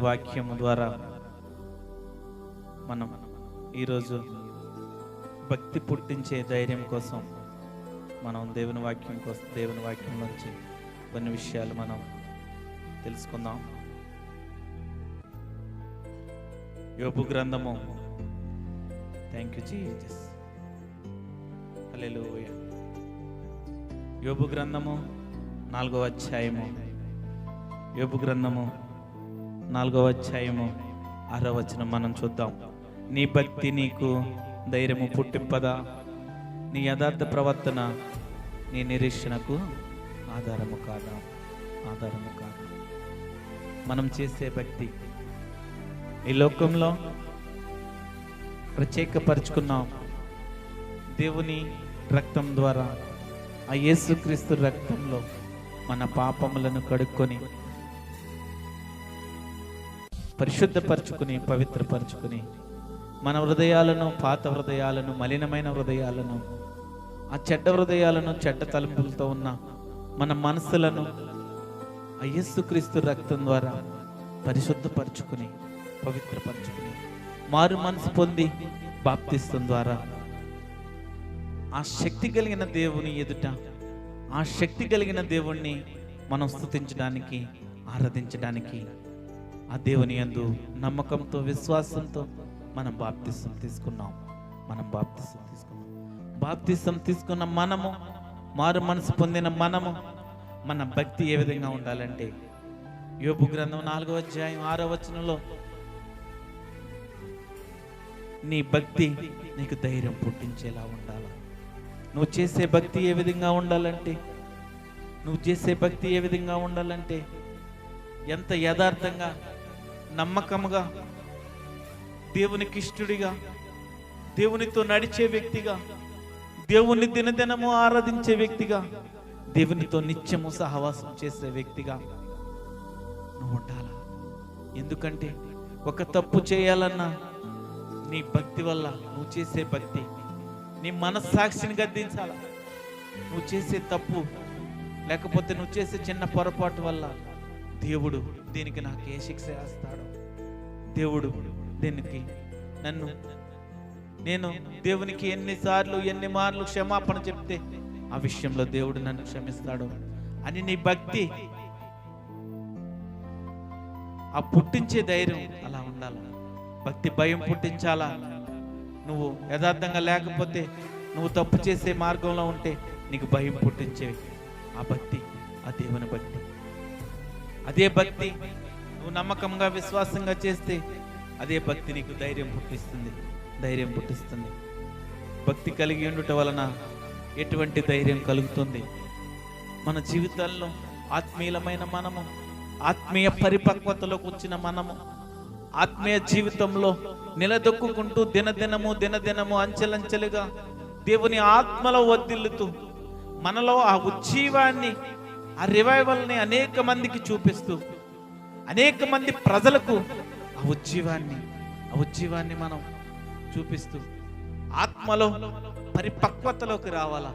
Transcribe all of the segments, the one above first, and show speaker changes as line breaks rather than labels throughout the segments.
వాక్యం ద్వారా మనం ఈరోజు భక్తి పుట్టించే ధైర్యం కోసం మనం దేవుని వాక్యం నుంచి కొన్ని విషయాలు మనం తెలుసుకుందాం. యోబు గ్రంథము. Thank you Jesus. హల్లెలూయా. యోబు గ్రంథము 4వ అధ్యాయము. యోబు గ్రంథము 4వ అధ్యాయము 6వ వచనం మనం చూద్దాం. నీ భక్తి నీకు ధైర్యము పుట్టింపదా? నీ యథార్థ ప్రవర్తన నీ నిరీక్షణకు ఆధారము కాదా? మనం చేసే భక్తి ఈ లోకంలో ప్రత్యేకపరుచుకున్నాం. దేవుని రక్తం ద్వారా, ఆ యేసుక్రీస్తు రక్తంలో మన పాపములను కడుక్కొని పరిశుద్ధపరచుకుని పవిత్రపరచుకుని మన హృదయాలను, పాత హృదయాలను, మలినమైన హృదయాలను, ఆ చెడ్డ హృదయాలను, చెడ్డ తలంపులతో ఉన్న మన మనసులను ఆ యేసుక్రీస్తు రక్తం ద్వారా పరిశుద్ధపరచుకుని పవిత్రపరచుకుని మారు మనసు పొంది బాప్తిస్తం ద్వారా ఆ శక్తి కలిగిన దేవుని ఎదుట, ఆ శక్తి కలిగిన దేవుణ్ణి మనం స్తుతించడానికి, ఆరాధించడానికి ఆ దేవుని యందు నమ్మకంతో, విశ్వాసంతో మనం బాప్తిస్తం తీసుకున్నాం. బాప్తిస్తం తీసుకున్న మనము, మారు మనసు పొందిన మనము, మన భక్తి ఏ విధంగా ఉండాలంటే యోబు గ్రంథం 4వ అధ్యాయం 6వ వచనంలో నీ భక్తి నీకు ధైర్యం పుట్టించేలా ఉండాలి. నువ్వు చేసే భక్తి ఏ విధంగా ఉండాలంటే ఎంత యథార్థంగా, నమ్మకముగా, దేవునికి ఇష్టడిగా, దేవునితో నడిచే వ్యక్తిగా, దేవుని దినదినము ఆరాధించే వ్యక్తిగా, దేవునితో నిత్యము సహవాసం చేసే వ్యక్తిగా నువ్వు ఉండాలా. ఎందుకంటే ఒక తప్పు చేయాలన్నా నీ భక్తి వల్ల, నువ్వు చేసే భక్తి నీ మనస్సాక్షిని గద్దించాల. నువ్వు చేసే తప్పు, లేకపోతే నువ్వు చేసే చిన్న పొరపాటు వల్ల దేవుడు దీనికి నాకు ఏ శిక్ష వేస్తాడో, దేవుడు దీనికి నేను దేవునికి ఎన్ని మార్లు క్షమాపణ చెప్తే ఆ విషయంలో దేవుడు నన్ను క్షమిస్తాడు అని నీ భక్తి ఆ పుట్టించే ధైర్యం అలా ఉండాలి. భక్తి భయం పుట్టించాలా. నువ్వు యథార్థంగా లేకపోతే, నువ్వు తప్పు చేసే మార్గంలో ఉంటే నీకు భయం పుట్టించే ఆ భక్తి, ఆ దేవుని భక్తి. అదే భక్తి నువ్వు నమ్మకంగా, విశ్వాసంగా చేస్తే అదే భక్తి నీకు ధైర్యం పుట్టిస్తుంది. భక్తి కలిగి ఉండుట వలన ఎటువంటి ధైర్యం కలుగుతుంది? మన జీవితాల్లో ఆత్మీయమైన మనము, ఆత్మీయ పరిపక్వతలోకి వచ్చిన మనము, ఆత్మీయ జీవితంలో నిలదొక్కుంటూ దినదినము అంచెలంచెలుగా దేవుని ఆత్మలో వర్ధిల్లుతూ మనలో ఆ ఉజ్జీవాన్ని, ఆ రివైవల్ని అనేక మందికి చూపిస్తూ, అనేక మంది ప్రజలకు ఆ ఉజ్జీవాన్ని మనం చూపిస్తూ ఆత్మలో పరిపక్వతలోకి రావాలా.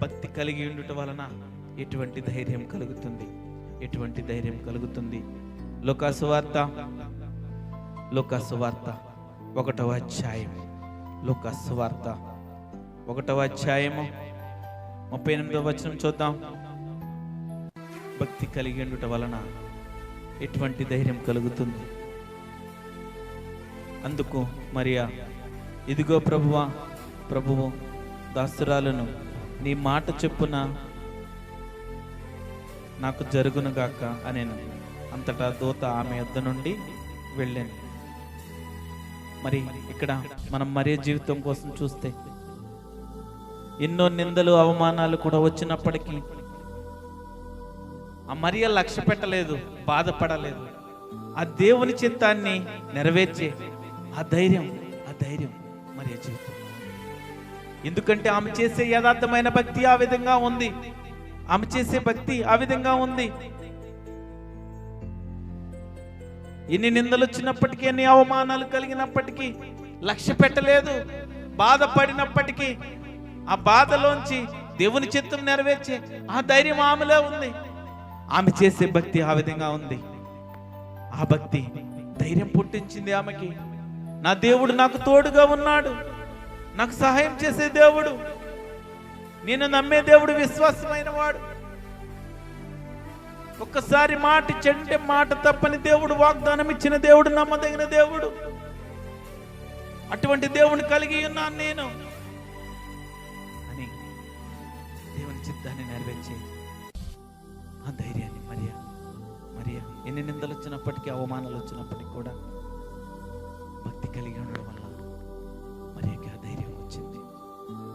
భక్తి కలిగి ఉండుట వలన ఎటువంటి ధైర్యం కలుగుతుంది? లూకాసు వార్త 1వ అధ్యాయం. లూకాసు వార్త 1వ అధ్యాయము 38వ వచనం చూద్దాం. భక్తి కలిగి ఉండుట వలన ఎటువంటి ధైర్యం కలుగుతుంది? అందుకు మరియా, ఇదిగో ప్రభువు దాసురాలను, నీ మాట చెప్పున నాకు జరుగునుగాక అనేను. అంతటా దూత ఆమె యొద్ద నుండి వెళ్ళాను. మరి ఇక్కడ మనం మరియ జీవితం కోసం చూస్తే ఎన్నో నిందలు, అవమానాలు కూడా వచ్చినప్పటికీ ఆ మరియ లక్ష్య పెట్టలేదు, బాధపడలేదు. ఆ దేవుని చిత్తాన్ని నెరవేర్చే ఆ ధైర్యం మరియ జీవితం. ఎందుకంటే ఆమె చేసే యథార్థమైన భక్తి ఆ విధంగా ఉంది. ఎన్ని నిందలు వచ్చినప్పటికీ, ఎన్ని అవమానాలు కలిగినప్పటికీ లక్ష్య పెట్టలేదు. బాధపడినప్పటికీ ఆ బాధలోంచి దేవుని చిత్తం నెరవేర్చే ఆ ధైర్యం ఆమెలో ఉంది. ఆమె చేసే భక్తి ఆ విధంగా ఉంది. ఆ భక్తి ధైర్యం పుట్టించింది ఆమెకి. నా దేవుడు నాకు తోడుగా ఉన్నాడు, నాకు సహాయం చేసే దేవుడు, నేను నమ్మే దేవుడు విశ్వాసమైన వాడు. ఒక్కసారి మాట ఇచ్చంటే మాట తప్పని దేవుడు, వాగ్దానం ఇచ్చిన దేవుడు, నమ్మదగిన దేవుడు. అటువంటి దేవుని కలిగి ఉన్నాను నేను అని దేవుని చిత్తాన్ని నెరవేర్చే ఆ ధైర్యాన్ని మరియా ఎన్ని నిందలు వచ్చినప్పటికీ, అవమానాలు వచ్చినప్పటికీ కూడా భక్తి కలిగి ఉండడం వల్ల మరియకి ఆ ధైర్యం వచ్చింది.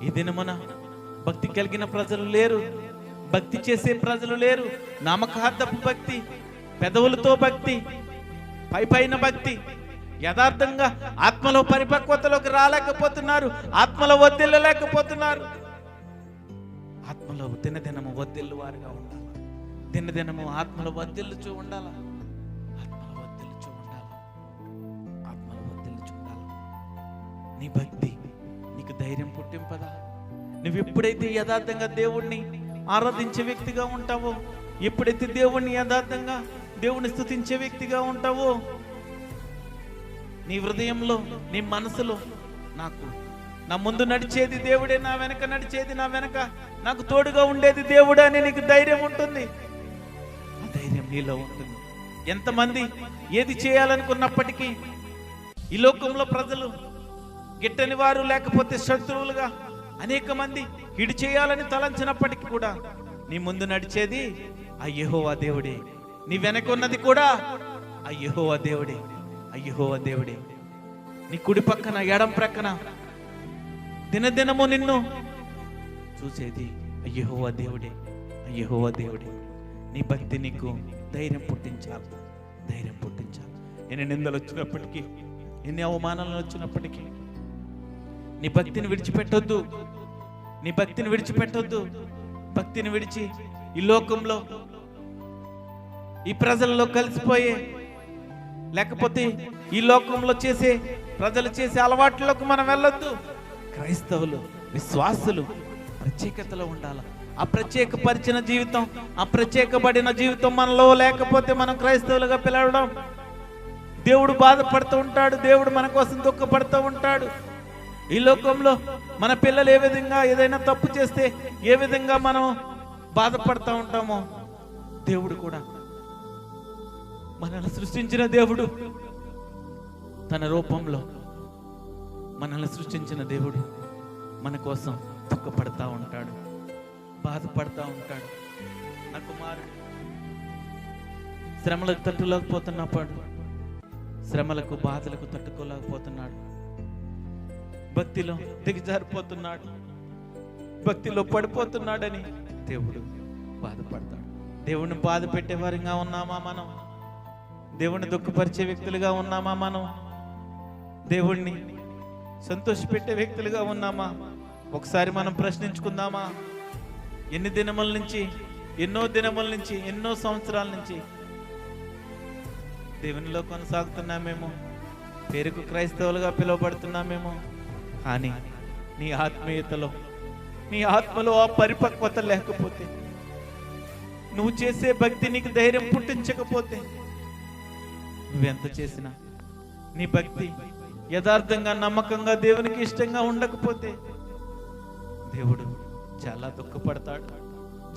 ఈ దినమున భక్తి కలిగిన ప్రజలు లేరు, భక్తి చేసే ప్రజలు లేరు. నామకార్థపు భక్తి, పెదవులతో భక్తి, పైన భక్తి, యథార్థంగా ఆత్మలో పరిపక్వతలోకి రాలేకపోతున్నారు, ఆత్మలో వర్ధిల్లలేకపోతున్నారు. ఆత్మలో దినదినము వర్ధిల్లు వారుగా ఉండాలి, దినదినము ఆత్మలో వర్ధిల్లుచూ ఉండాలి, ఆత్మలో వర్ధిల్లుచూ ఉండాలి, ఆత్మలో వర్ధిల్లుచూ ఉండాలి. నీ భక్తి నీకు ధైర్యం పుట్టింపదా? నువ్వు ఎప్పుడైతే యథార్థంగా దేవుణ్ణి ఆరాధించే వ్యక్తిగా ఉంటావో, ఎప్పుడైతే దేవుణ్ణి యథార్థంగా దేవుని స్తుతించే వ్యక్తిగా ఉంటావో, నీ హృదయంలో, నీ మనసులో నా ముందు నడిచేది దేవుడే, నా వెనక నడిచేది, నా వెనక నాకు తోడుగా ఉండేది దేవుడే అని నీకు ధైర్యం ఉంటుంది. ఆ ధైర్యం నీలో ఉంటుంది. ఎంతమంది ఏది చేయాలనుకున్నప్పటికీ ఈ లోకంలో ప్రజలు గిట్టని వారు, లేకపోతే శత్రువులుగా అనేక మంది కిడి చేయాలని తలంచినప్పటికీ కూడా నీ ముందు నడిచేది ఆ యెహోవా దేవుడే, నీ వెనక ఉన్నది కూడా ఆ యెహోవా దేవుడే, ఆ యెహోవా దేవుడే. నీ కుడి పక్కన, ఎడం ప్రక్కన దినదినము నిన్ను చూసేది ఆ యెహోవా దేవుడే, ఆ యెహోవా దేవుడే. నీ భక్తి నీకు ధైర్యం పుట్టించాలి, ధైర్యం పుట్టించాలి. ఎన్ని నిందలు వచ్చినప్పటికీ, ఎన్ని అవమానాలు వచ్చినప్పటికీ నీ భక్తిని విడిచిపెట్టొద్దు, నీ భక్తిని విడిచిపెట్టొద్దు. భక్తిని విడిచి ఈ లోకంలో, ఈ ప్రజల్లో కలిసిపోయే, లేకపోతే ఈ లోకంలో చేసే ప్రజలు చేసే అలవాట్లకు మనం వెళ్ళొద్దు. క్రైస్తవులు, విశ్వాసులు ప్రత్యేకతలో ఉండాలి. ఆ ప్రత్యేకపరిచిన జీవితం, ఆ ప్రత్యేకపడిన జీవితం మనలో లేకపోతే మనం క్రైస్తవులుగా పిలవడం, దేవుడు బాధపడుతూ ఉంటాడు, దేవుడు మన కోసం దుఃఖపడుతూ ఉంటాడు. ఈ లోకంలో మన పిల్లలు ఏ విధంగా ఏదైనా తప్పు చేస్తే ఏ విధంగా మనం బాధపడుతూ ఉంటామో, దేవుడు కూడా, మనల్ని సృష్టించిన దేవుడు తన రూపంలో మనల్ని సృష్టించిన దేవుడు మన కోసం దుఃఖపడతా ఉంటాడు, బాధపడతా ఉంటాడు. నా కుమారుడు శ్రమలకు తట్టుకోలేకపోతున్నప్పుడు, శ్రమలకు బాధలకు తట్టుకోలేకపోతున్నాడు, భక్తిలో దిగజారిపోతున్నాడు, భక్తిలో పడిపోతున్నాడని దేవుడు బాధపడతాడు. దేవుణ్ణి బాధ పెట్టేవారిగా ఉన్నామా మనం? దేవుణ్ణి దుఃఖపరిచే వ్యక్తులుగా ఉన్నామా మనం? దేవుణ్ణి సంతోషపెట్టే వ్యక్తులుగా ఉన్నామా? ఒకసారి మనం ప్రశ్నించుకుందామా? ఎన్ని దినముల నుంచి, ఎన్నో దినముల నుంచి, ఎన్నో సంవత్సరాల నుంచి దేవునిలో కొనసాగుతున్నామేమో, పేరుకు క్రైస్తవులుగా పిలువబడుతున్నామేమో, కానీ నీ ఆత్మీయతలో, నీ ఆత్మలో ఆ పరిపక్వత లేకపోతే, నువ్వు చేసే భక్తి నీకు ధైర్యం పుట్టించకపోతే, నువ్వెంత చేసినా నీ భక్తి యథార్థంగా, నమ్మకంగా, దేవునికి ఇష్టంగా ఉండకపోతే దేవుడు చాలా దుఃఖపడతాడు,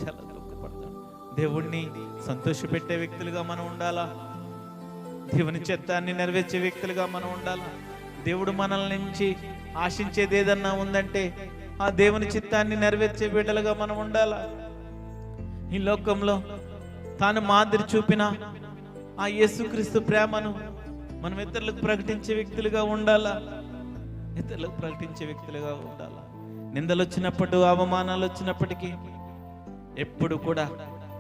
చాలా దుఃఖపడతాడు. దేవుణ్ణి సంతోషపెట్టే వ్యక్తులుగా మనం ఉండాలా, దేవుని చిత్తాన్ని నెరవేర్చే వ్యక్తులుగా మనం ఉండాలా. దేవుడు మనల్ని నుంచి ఆశించేది ఏదన్నా ఉందంటే ఆ దేవుని చిత్తాన్ని నెరవేర్చే బిడ్డలుగా మనం ఉండాలా. ఈ లోకంలో తాను మాదిరి చూపిన ఆ యేసుక్రీస్తు ప్రేమను మనం ఇతరులకు ప్రకటించే వ్యక్తులుగా ఉండాలా, ఇతరులకు ప్రకటించే వ్యక్తులుగా ఉండాలా. నిందలు వచ్చినప్పుడు, అవమానాలు వచ్చినప్పటికీ ఎప్పుడు కూడా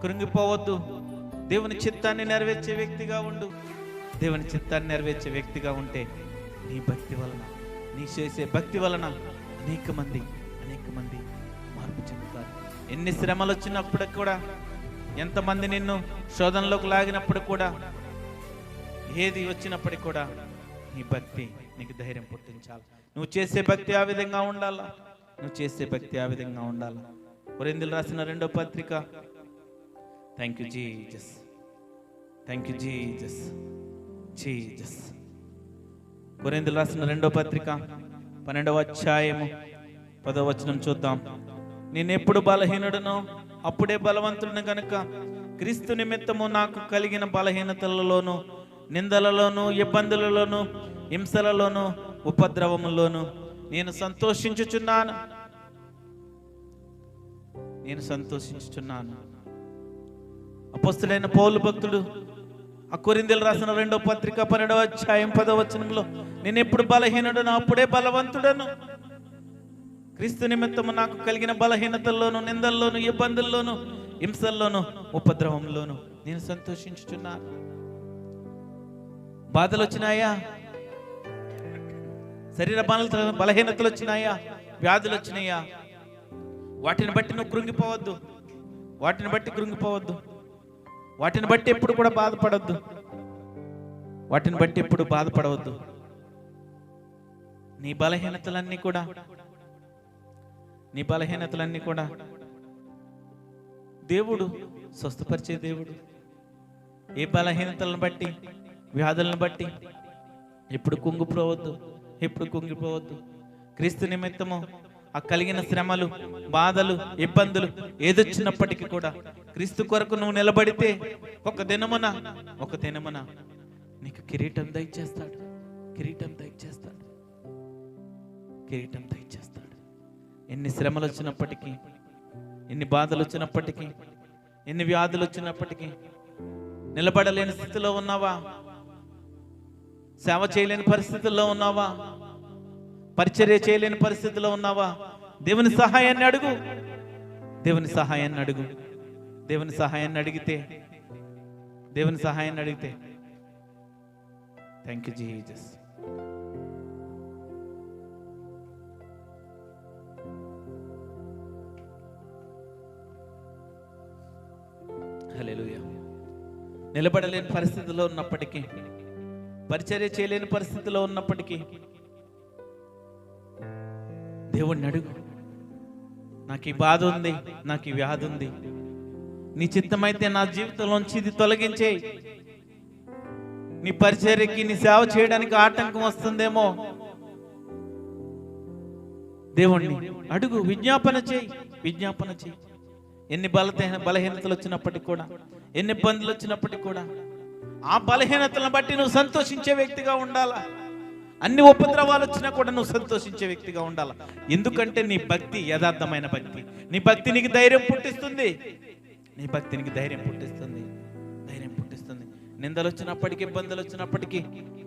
కృంగిపోవద్దు. దేవుని చిత్తాన్ని నెరవేర్చే వ్యక్తిగా ఉండు. దేవుని చిత్తాన్ని నెరవేర్చే వ్యక్తిగా ఉంటే నీ భక్తి వలన, నీ చేసే భక్తి వలన అనేక మంది మార్పు చెందుతారు. ఎన్ని శ్రమలు వచ్చినప్పుడు కూడా, ఎంతమంది నిన్ను శోధనలోకి లాగినప్పుడు కూడా, ఏది వచ్చినప్పటికి కూడా నీ భక్తి నీకు ధైర్యం పుట్టించాలి. నువ్వు చేసే భక్తి ఆ విధంగా ఉండాలా, నువ్వు చేసే భక్తి ఆ విధంగా ఉండాలి. కొరింథీయులకు రాసిన 2వ పత్రిక. Thank you Jesus, thank you Jesus. Jesus. కొరింథీయులకు రాసిన 2వ పత్రిక 12వ అధ్యాయము 10వ వచనం చూద్దాం. నేనెప్పుడు బలహీనుడనో అప్పుడే బలవంతుడిని గనుక క్రీస్తు నిమిత్తము నాకు కలిగిన బలహీనతలలోను, నిందలలోను, ఇబ్బందులలోను, హింసలలోను, ఉపద్రవములోను నేను సంతోషించుచున్నాను. అపోస్తలుడైన పౌలు భక్తుడు ఆ కొరింథీయులకు రాసిన 2వ పత్రిక 12వ అధ్యాయం 10వ వచనంలో, నేను ఎప్పుడు బలహీనుడను అప్పుడే బలవంతుడను, క్రీస్తు నిమిత్తము నాకు కలిగిన బలహీనతల్లోను, నిందల్లోను, ఇబ్బందుల్లోను, హింసల్లోను, ఉపద్రవంలోను నేను సంతోషించుచున్నాను. బాధలు వచ్చినాయా? శరీర బలహీనతలు వచ్చినాయా? వ్యాధులు వచ్చినాయా? వాటిని బట్టి నువ్వు కృంగిపోవద్దు. వాటిని బట్టి ఎప్పుడు కూడా బాధపడవద్దు. నీ బలహీనతలన్నీ కూడా దేవుడు స్వస్థపరిచే దేవుడు. ఏ బలహీనతలను బట్టి, వ్యాధులను బట్టి ఎప్పుడు కుంగిపోవద్దు. క్రీస్తు నిమిత్తము ఆ కలిగిన శ్రమలు, బాధలు, ఇబ్బందులు ఏదొచ్చినప్పటికీ కూడా క్రీస్తు కొరకు నువ్వు నిలబడితే ఒక దినమున నీకు కిరీటం దయచేస్తాడు. ఎన్ని శ్రమలు వచ్చినప్పటికీ, ఎన్ని బాధలు వచ్చినప్పటికీ, ఎన్ని వ్యాధులు వచ్చినప్పటికీ నిలబడలేని స్థితిలో ఉన్నావా? సేవ చేయలేని పరిస్థితుల్లో ఉన్నావా? పరిచర్య చేయలేని పరిస్థితిలో ఉన్నావా? దేవుని సహాయాన్ని అడిగితే థ్యాంక్ యూ జీసస్. హల్లెలూయా. నిలబడలేని పరిస్థితిలో ఉన్నప్పటికీ, పరిచర్య చేయలేని పరిస్థితిలో ఉన్నప్పటికీ దేవుణ్ణి అడుగు. నాకు ఈ బాధ ఉంది, నాకు ఈ వ్యాధి ఉంది, నీ చిత్తమైతే నా జీవితంలోంచి ఇది తొలగించేయి. నీ పరిచర్యకి, నీ సేవ చేయడానికి ఆటంకం వస్తుందేమో, దేవుణ్ణి అడుగు. విజ్ఞాపన చేయి. ఎన్ని బలహీనతలు వచ్చినప్పటికీ కూడా, ఎన్ని ఇబ్బందులు వచ్చినప్పటికీ కూడా ఆ బలహీనతలను బట్టి నువ్వు సంతోషించే వ్యక్తిగా ఉండాలా. అన్ని ఉపద్రవాలు వచ్చినా కూడా నువ్వు సంతోషించే వ్యక్తిగా ఉండాలి. ఎందుకంటే నీ భక్తి యథార్థమైన భక్తి. నీ భక్తి నీకు ధైర్యం పుట్టిస్తుంది. నిందలు వచ్చినప్పటికీ, ఇబ్బందులు వచ్చినప్పటికీ,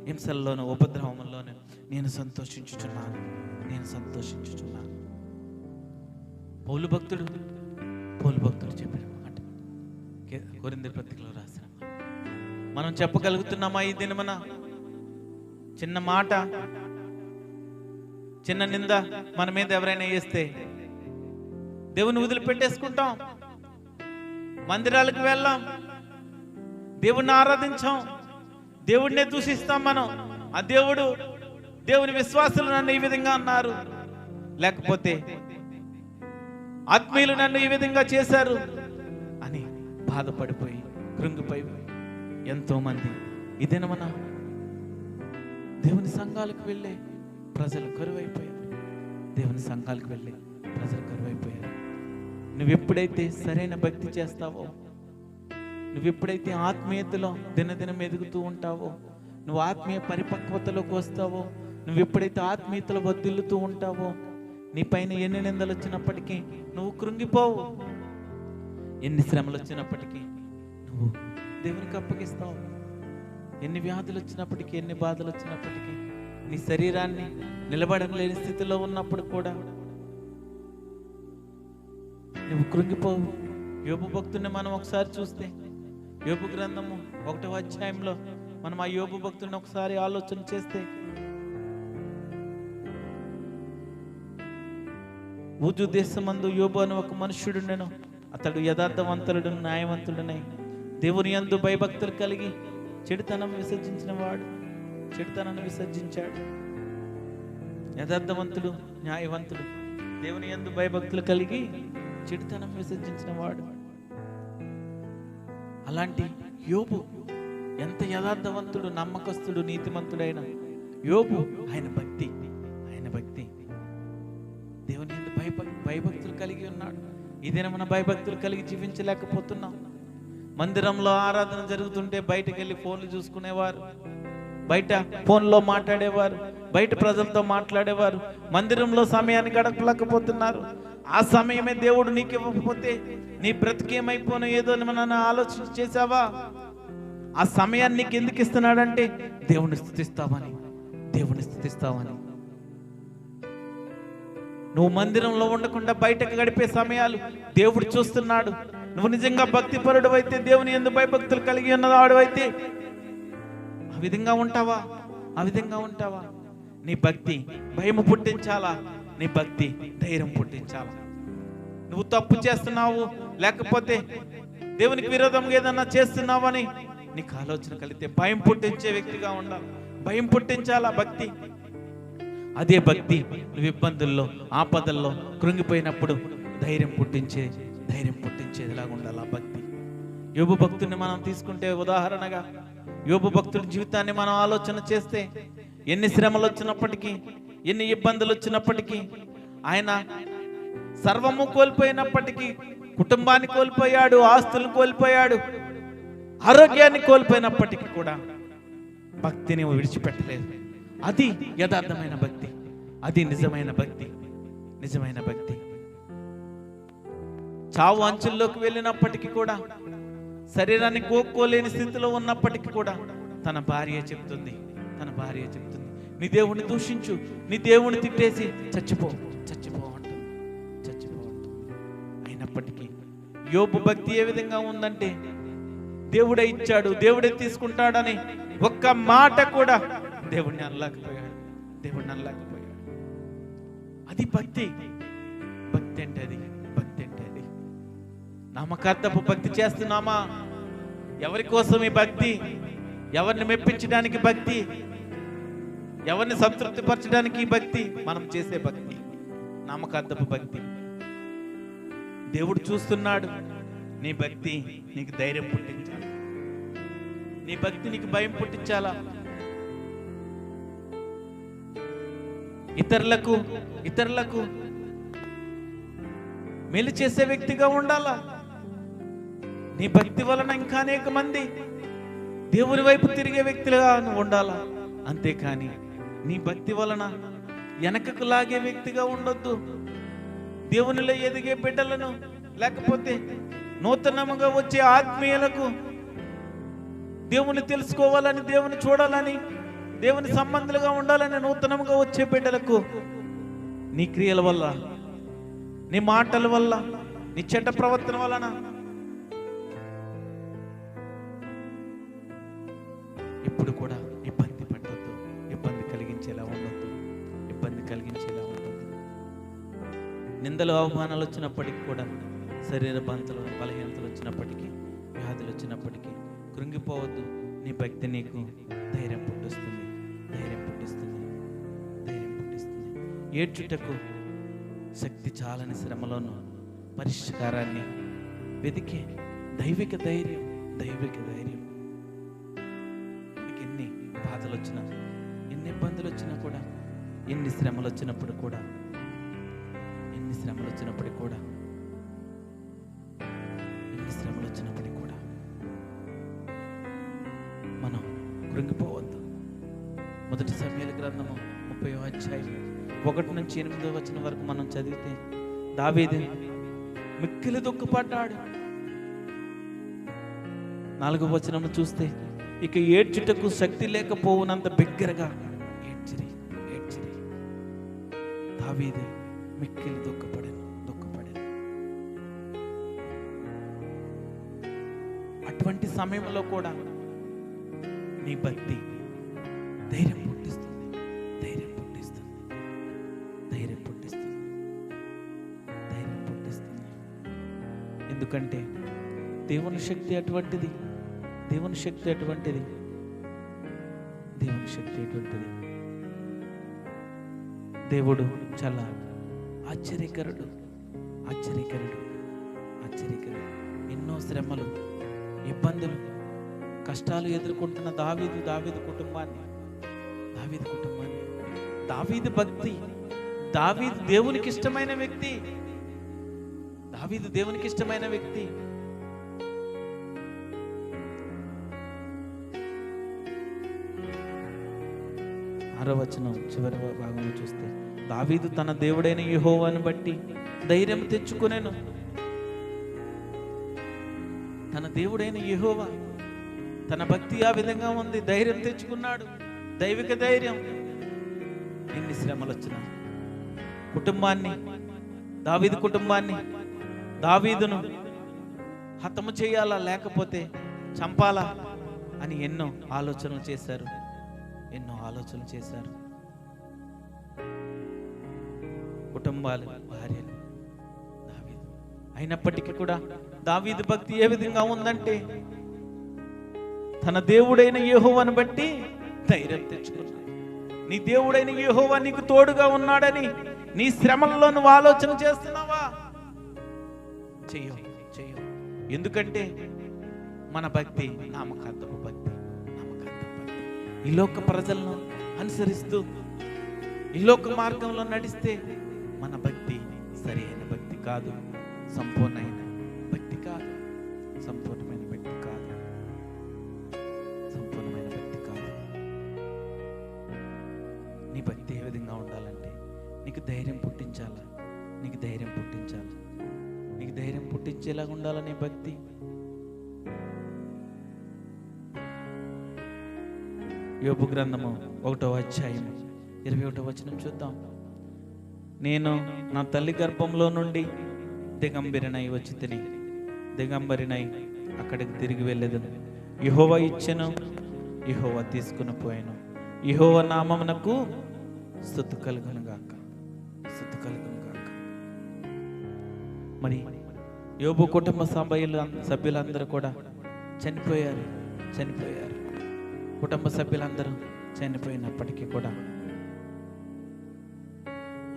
హింసల్లోనూ, ఉపద్రవముల్లోనూ నేను సంతోషించుచున్నాను. పౌలు భక్తుడు చెప్పాడు మాట. కొరింథీయుల పత్రికలో రాసిన మనం చెప్పగలుగుతున్నామా? ఈ దినమున చిన్న మాట, చిన్న నింద మన మీద ఎవరైనా వేస్తే దేవుని వదిలిపెట్టేసుకుంటాం, మందిరాలకు వెళ్ళాం, దేవుణ్ణి ఆరాధించాం, దేవుడినే దూషిస్తాం. మనం ఆ దేవుని విశ్వాసులు నన్ను ఈ విధంగా అన్నారు, లేకపోతే ఆత్మీయులు నన్ను ఈ విధంగా చేశారు అని బాధపడిపోయి, కృంగిపోయి ఎంతో మంది ఇదేనా మన దేవుని సంఘాలకు వెళ్ళే ప్రజలు కరువైపోయారు. నువ్వు ఎప్పుడైతే సరైన భక్తి చేస్తావో, నువ్వు ఎప్పుడైతే ఆత్మీయతలో దినదినం ఎదుగుతూ ఉంటావో, నువ్వు ఆత్మీయ పరిపక్వతలోకి వస్తావో, నువ్వు ఎప్పుడైతే ఆత్మీయతలో వర్ధిల్లుతూ ఉంటావో, నీ పైన ఎన్ని నిందలు వచ్చినప్పటికీ నువ్వు కృంగిపోవు. ఎన్ని శ్రమలు వచ్చినప్పటికీ నువ్వు దేవునికి అప్పగిస్తావు. ఎన్ని వ్యాధులు వచ్చినప్పటికీ, ఎన్ని బాధలు వచ్చినప్పటికీ, నీ శరీరాన్ని నిలబడలేని స్థితిలో ఉన్నప్పుడు కూడా నువ్వు కృంగిపోవు. యోబు భక్తుడిని మనం ఒకసారి చూస్తే, యోబు గ్రంథము 1వ అధ్యాయంలో మనం ఆ యోబు భక్తుడిని ఒకసారి ఆలోచన చేస్తే, ఊజు దేశమందు యోబు అని ఒక మనుష్యుడుండెను. అతడు యథార్థవంతుడు, న్యాయవంతుడునై దేవుని యందు భయభక్తులు కలిగి చెడుతనం చెడుతనాన్ని విసర్జించాడు. యథార్థవంతుడు, న్యాయవంతుడు, దేవుని యందు భయభక్తులు కలిగి చెడుతనం విసర్జించిన వాడు. అలాంటి యోబు ఎంత యథార్థవంతుడు, నమ్మకస్తుడు, నీతిమంతుడైన యోబు. ఆయన భక్తి దేవుని యందు భయభక్తులు కలిగి ఉన్నాడు. ఇదేనా మన భయభక్తులు కలిగి జీవించలేకపోతున్నాం? మందిరంలో ఆరాధన జరుగుతుంటే బయటకు వెళ్ళి ఫోన్లు చూసుకునేవారు, బయట ఫోన్లో మాట్లాడేవారు, బయట ప్రజలతో మాట్లాడేవారు. మందిరంలో సమయాన్ని గడపలేకపోతున్నారు. ఆ సమయమే దేవుడు నీకు ఇవ్వకపోతే నీ బ్రతికేమైపోను ఏదో మనం ఆలోచన చేసావా? ఆ సమయాన్ని నీకు ఎందుకు ఇస్తున్నాడంటే దేవుని స్తుతిస్తావని. నువ్వు మందిరంలో ఉండకుండా బయటకు గడిపే సమయాలు దేవుడు చూస్తున్నాడు. నువ్వు నిజంగా భక్తిపరుడు అయితే, దేవుని యందు భయభక్తులు కలిగి ఉన్నవాడు అయితే ఆ విధంగా ఉంటావా? నీ భక్తి భయము పుట్టించాలా? నీ భక్తి ధైర్యం పుట్టించాలా? నువ్వు తప్పు చేస్తున్నావు, లేకపోతే దేవునికి విరోధంగా ఏదన్నా చేస్తున్నావని నీకు ఆలోచన కలిగితే భయం పుట్టించే వ్యక్తిగా ఉండాలి. భయం పుట్టించాలా భక్తి. అదే భక్తి నువ్వు ఇబ్బందుల్లో, ఆపదల్లో కృంగిపోయినప్పుడు ధైర్యం పుట్టించేదిలాగా ఉండాలి ఆ భక్తి. యోబు భక్తుడిని మనం తీసుకుంటే ఉదాహరణగా, యోబు భక్తుడి జీవితాన్ని మనం ఆలోచన చేస్తే, ఎన్ని శ్రమలు వచ్చినప్పటికీ, ఎన్ని ఇబ్బందులు వచ్చినప్పటికీ, ఆయన సర్వము కోల్పోయినప్పటికీ, కుటుంబాన్ని కోల్పోయాడు, ఆస్తులు కోల్పోయాడు, ఆరోగ్యాన్ని కోల్పోయినప్పటికీ కూడా భక్తిని విడిచిపెట్టలేదు. అది యథార్థమైన భక్తి, అది నిజమైన భక్తి. చావు అంచుల్లోకి వెళ్ళినప్పటికీ కూడా, శరీరాన్ని కోక్కోలేని స్థితిలో ఉన్నప్పటికీ కూడా తన భార్య చెప్తుంది, నీ దేవుణ్ణి దూషించు, నీ దేవుణ్ణి తిట్టేసి చచ్చిపో అంటుంది. అయినప్పటికీ యోబు భక్తి ఏ విధంగా ఉందంటే, దేవుడే ఇచ్చాడు, దేవుడే తీసుకుంటాడని ఒక్క మాట కూడా దేవుణ్ణి అనలేకపోయాడు. అది భక్తి అంటే అది. నమ్మకార్థపు భక్తి చేస్తున్నామా? ఎవరి కోసం ఈ భక్తి? ఎవరిని మెప్పించడానికి భక్తి? ఎవరిని సంతృప్తి పరచడానికి ఈ భక్తి? మనం చేసే భక్తి నమ్మకార్థపు భక్తి. దేవుడు చూస్తున్నాడు. నీ భక్తి నీకు ధైర్యం పుట్టించాలి, నీ భక్తి నీకు భయం పుట్టించాలా? ఇతరులకు మేలు చేసే వ్యక్తిగా ఉండాలా? నీ భక్తి వలన ఇంకా అనేక మంది దేవుని వైపు తిరిగే వ్యక్తులుగా నువ్వు ఉండాలా? అంతేకాని నీ భక్తి వలన వెనకకు లాగే వ్యక్తిగా ఉండొద్దు. దేవునిలో ఎదిగే బిడ్డలను, లేకపోతే నూతనముగా వచ్చే ఆత్మీయులకు, దేవుని తెలుసుకోవాలని, దేవుని చూడాలని, దేవుని సంబంధులుగా ఉండాలని నూతనముగా వచ్చే బిడ్డలకు నీ క్రియల వల్ల, నీ మాటల వల్ల, నీ చెడ్డ ప్రవర్తన వలన ఇప్పుడు కూడా ఇబ్బంది పడొద్దు, ఇబ్బంది కలిగించేలా ఉండొద్దు. నిందలు, అవమానాలు వచ్చినప్పటికీ కూడా, శరీర బలహీనతలు వచ్చినప్పటికీ, వ్యాధులు వచ్చినప్పటికీ కృంగిపోవద్దు. నీ భక్తి నీకు ధైర్యం పుట్టిస్తుంది. ఏడ్చుటకు శక్తి చాలని శ్రమలోను పరిష్కారాన్ని వెతికే దైవిక ధైర్యం. ఎన్ని బాధలు వచ్చినా, ఎన్ని ఇబ్బందులు వచ్చినా కూడా, ఎన్ని శ్రమలు వచ్చినప్పుడు కూడా మనం కృంగిపోవద్దు. మొదటి సమూయేలు గ్రంథము 30వ అధ్యాయం 1 నుంచి 8వ వచనం వరకు మనం చదివితే, దావీదు మిక్కిలి దుఃఖపడ్డాడు. 4వ వచనం చూస్తే, ఇక ఏడ్చుటకు శక్తి లేకపోవునంత బిగ్గరగా ఏడ్చిరి. దావీదు మిక్కిలి దుఃఖపడాను. అటువంటి సమయంలో కూడా నీ భక్తి ధైర్యం పుట్టిస్తుంది. ఎందుకంటే దేవుని శక్తి అటువంటిది. దేవుడు చాలా ఆశ్చర్యకరుడు. ఎన్నో శ్రమలు, ఇబ్బందులు, కష్టాలు ఎదుర్కొంటున్న దావీదు కుటుంబాన్ని, దావీదు భక్తి, దావీదు దేవునికి ఇష్టమైన వ్యక్తి, దేవునికి ఇష్టమైన వ్యక్తి. ఆరో వచనం చివరి భాగంలో చూస్తే, దావీదు తన దేవుడైన యెహోవాను బట్టి ధైర్యం తెచ్చుకునేను. తన దేవుడైన యెహోవా, తన భక్తి ఆ విధంగా ఉంది. ధైర్యం తెచ్చుకున్నాడు, దైవిక ధైర్యం. ఎన్ని శ్రమలు వచ్చినా కుటుంబాన్ని, దావీదు కుటుంబాన్ని, దావీదును హతము చేయాలా లేకపోతే చంపాలా అని ఎన్నో ఆలోచనలు చేశారు. కుటుంబాలు, భార్యలు, దావీదు. అయినప్పటికీ కూడా దావీదు భక్తి ఏ విధంగా ఉందంటే, తన దేవుడైన యెహోవాను బట్టి ధైర్యం తెచ్చుకున్నాడు. నీ దేవుడైన యెహోవా నీకు తోడుగా ఉన్నాడని నీ శ్రమల్లో నువ్వు ఆలోచన చేస్తున్నావా? చెయ్యు. ఎందుకంటే మన భక్తి నామకార్థపు భక్తి. ఈ లోక ప్రజలను అనుసరిస్తూ ఈ లోక మార్గంలో నడిస్తే మన భక్తి సరి అయిన భక్తి కాదు, సంపూర్ణమైన భక్తి కాదు. నీ భక్తి ఏ విధంగా ఉండాలంటే, నీకు ధైర్యం పుట్టించాలా, నీకు ధైర్యం పుట్టించేలాగా ఉండాలా నీ భక్తి. యోబు గ్రంథము 1వ అధ్యాయం 21వ వచనం చూద్దాం. నేను నా తల్లి గర్భంలో నుండి దిగంబరినై వచ్చి తిని, దిగంబరినై అక్కడికి తిరిగి వెళ్ళేదను. యెహోవా ఇచ్చెను, యెహోవా తీసుకుని పోయాను. యెహోవా నామమునకు స్తుతి కలుగును గాక. మరి యోబు కుటుంబ సభ్యులందరూ కూడా చనిపోయారు. కుటుంబ సభ్యులందరూ చనిపోయినప్పటికీ కూడా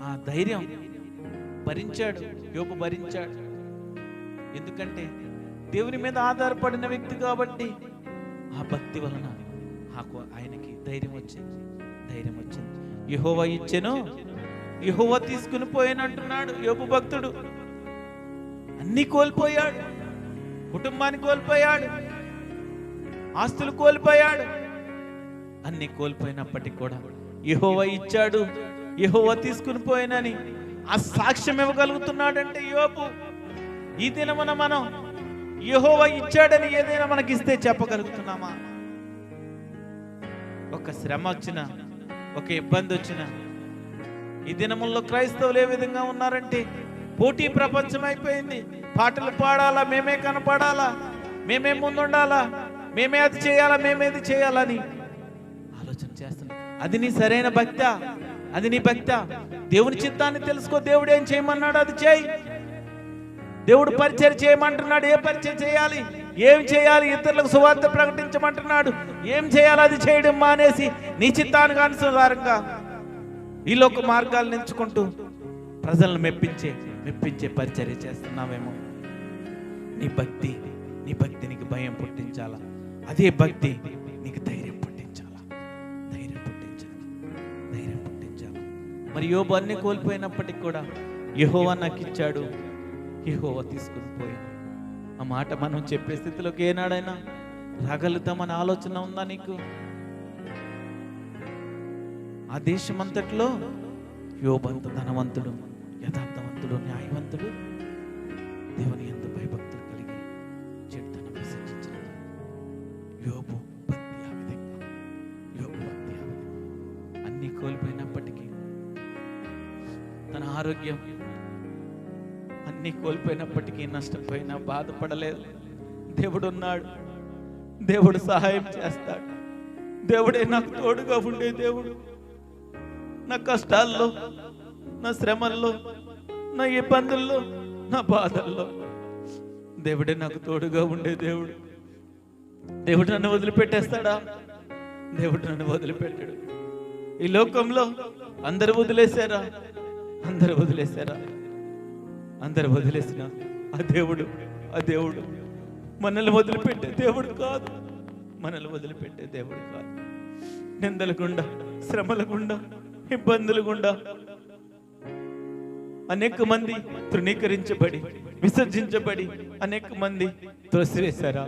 ఆ ధైర్యం యోబు భరించాడు. ఎందుకంటే దేవుని మీద ఆధారపడిన వ్యక్తి కాబట్టి ఆ భక్తి వలన ఆయనకి ధైర్యం వచ్చింది. యెహోవా ఇచ్చెను, యెహోవా తీసుకుని పోయాను అంటున్నాడు యోబు భక్తుడు. అన్ని కోల్పోయాడు, కుటుంబాన్ని కోల్పోయాడు, ఆస్తులు కోల్పోయాడు. అన్ని కోల్పోయినప్పటికీ కూడా యెహోవా ఇచ్చాడు, యెహోవా తీసుకుని పోయానని ఆ సాక్ష్యం ఇవ్వగలుగుతున్నాడంటే యోబు. ఈ దినమున మనం యెహోవా ఇచ్చాడని ఏదైనా మనకిస్తే చెప్పగలుగుతున్నామా? ఒక శ్రమ వచ్చినా, ఒక ఇబ్బంది వచ్చినా, ఈ దినముల్లో క్రైస్తవులు ఏ విధంగా ఉన్నారంటే, పోటీ ప్రపంచం అయిపోయింది. పాటలు పాడాలా, మేమే కనపడాలా, మేమే ముందుండాలా, మేమే అది చేయాలా, మేమేది చేయాలని ఆలోచన చేస్తున్నాం. అది నీ సరైన భక్తా? అది నీ భక్తా? దేవుని చిత్తాన్ని తెలుసుకో. దేవుడు ఏం చేయమన్నాడు అది చేయి. దేవుడు పరిచయం చేయమంటున్నాడు, ఏ పరిచయం చేయాలి, ఏం చేయాలి, ఇతరులకు సువార్త ప్రకటించమంటున్నాడు, ఏం చేయాలి అది చేయడం మానేసి నీ చిత్తానికి అనుసారంగా ఈ లోక మార్గాలను ఎంచుకుంటూ ప్రజలను మెప్పించే పరిచర్య చేస్తున్నావేమో. నీ భక్తి నీకు భయం పుట్టించాలా, అదే భక్తి నీకు ధైర్యం పుట్టించాలా. మరి యోబు అన్ని కోల్పోయినప్పటికి కూడా యెహోవా నాకు ఇచ్చాడు, యెహోవా తీసుకుని పోయాను. ఆ మాట మనం చెప్పే స్థితిలోకి ఏనాడైనా రాగలుగుతామని ఆలోచన ఉందా నీకు? ఆ దేశమంతట్లో యోబు అంత ధనవంతుడు, యథార్థవంతుడు, న్యాయవంతుడు, దేవుని యందు భయభక్తులు కలిగి చెడుతనం విసర్జించిన యోబు భక్తి ఆ విధంగా. అన్ని కోల్పోయినప్పటికీ, తన ఆరోగ్యం అన్ని కోల్పోయినప్పటికీ, నష్టపోయినా బాధపడలేదు. దేవుడు ఉన్నాడు, దేవుడు సహాయం చేస్తాడు. దేవుడే నాకు తోడుగా ఉండే దేవుడు. నా కష్టాల్లో, నా శ్రమల్లో, నా ఇబ్బందుల్లో, నా బాధల్లో దేవుడే నాకు తోడుగా ఉండే దేవుడు. దేవుడు నన్ను వదిలిపెట్టేస్తాడా? దేవుడు నన్ను వదిలిపెట్టాడు. ఈ లోకంలో అందరు వదిలేశారా? అందరు వదిలేసిన ఆ దేవుడు మనల్ని వదిలిపెట్టే దేవుడు కాదు. మనల్ని వదిలిపెట్టే దేవుడు కాదు. నిందల గుండా, శ్రమల గుండా, ఇబ్బందుల గుండా అనేక మంది తృణీకరించబడి, విసర్జించబడి అనేక మంది త్రోసివేశారా.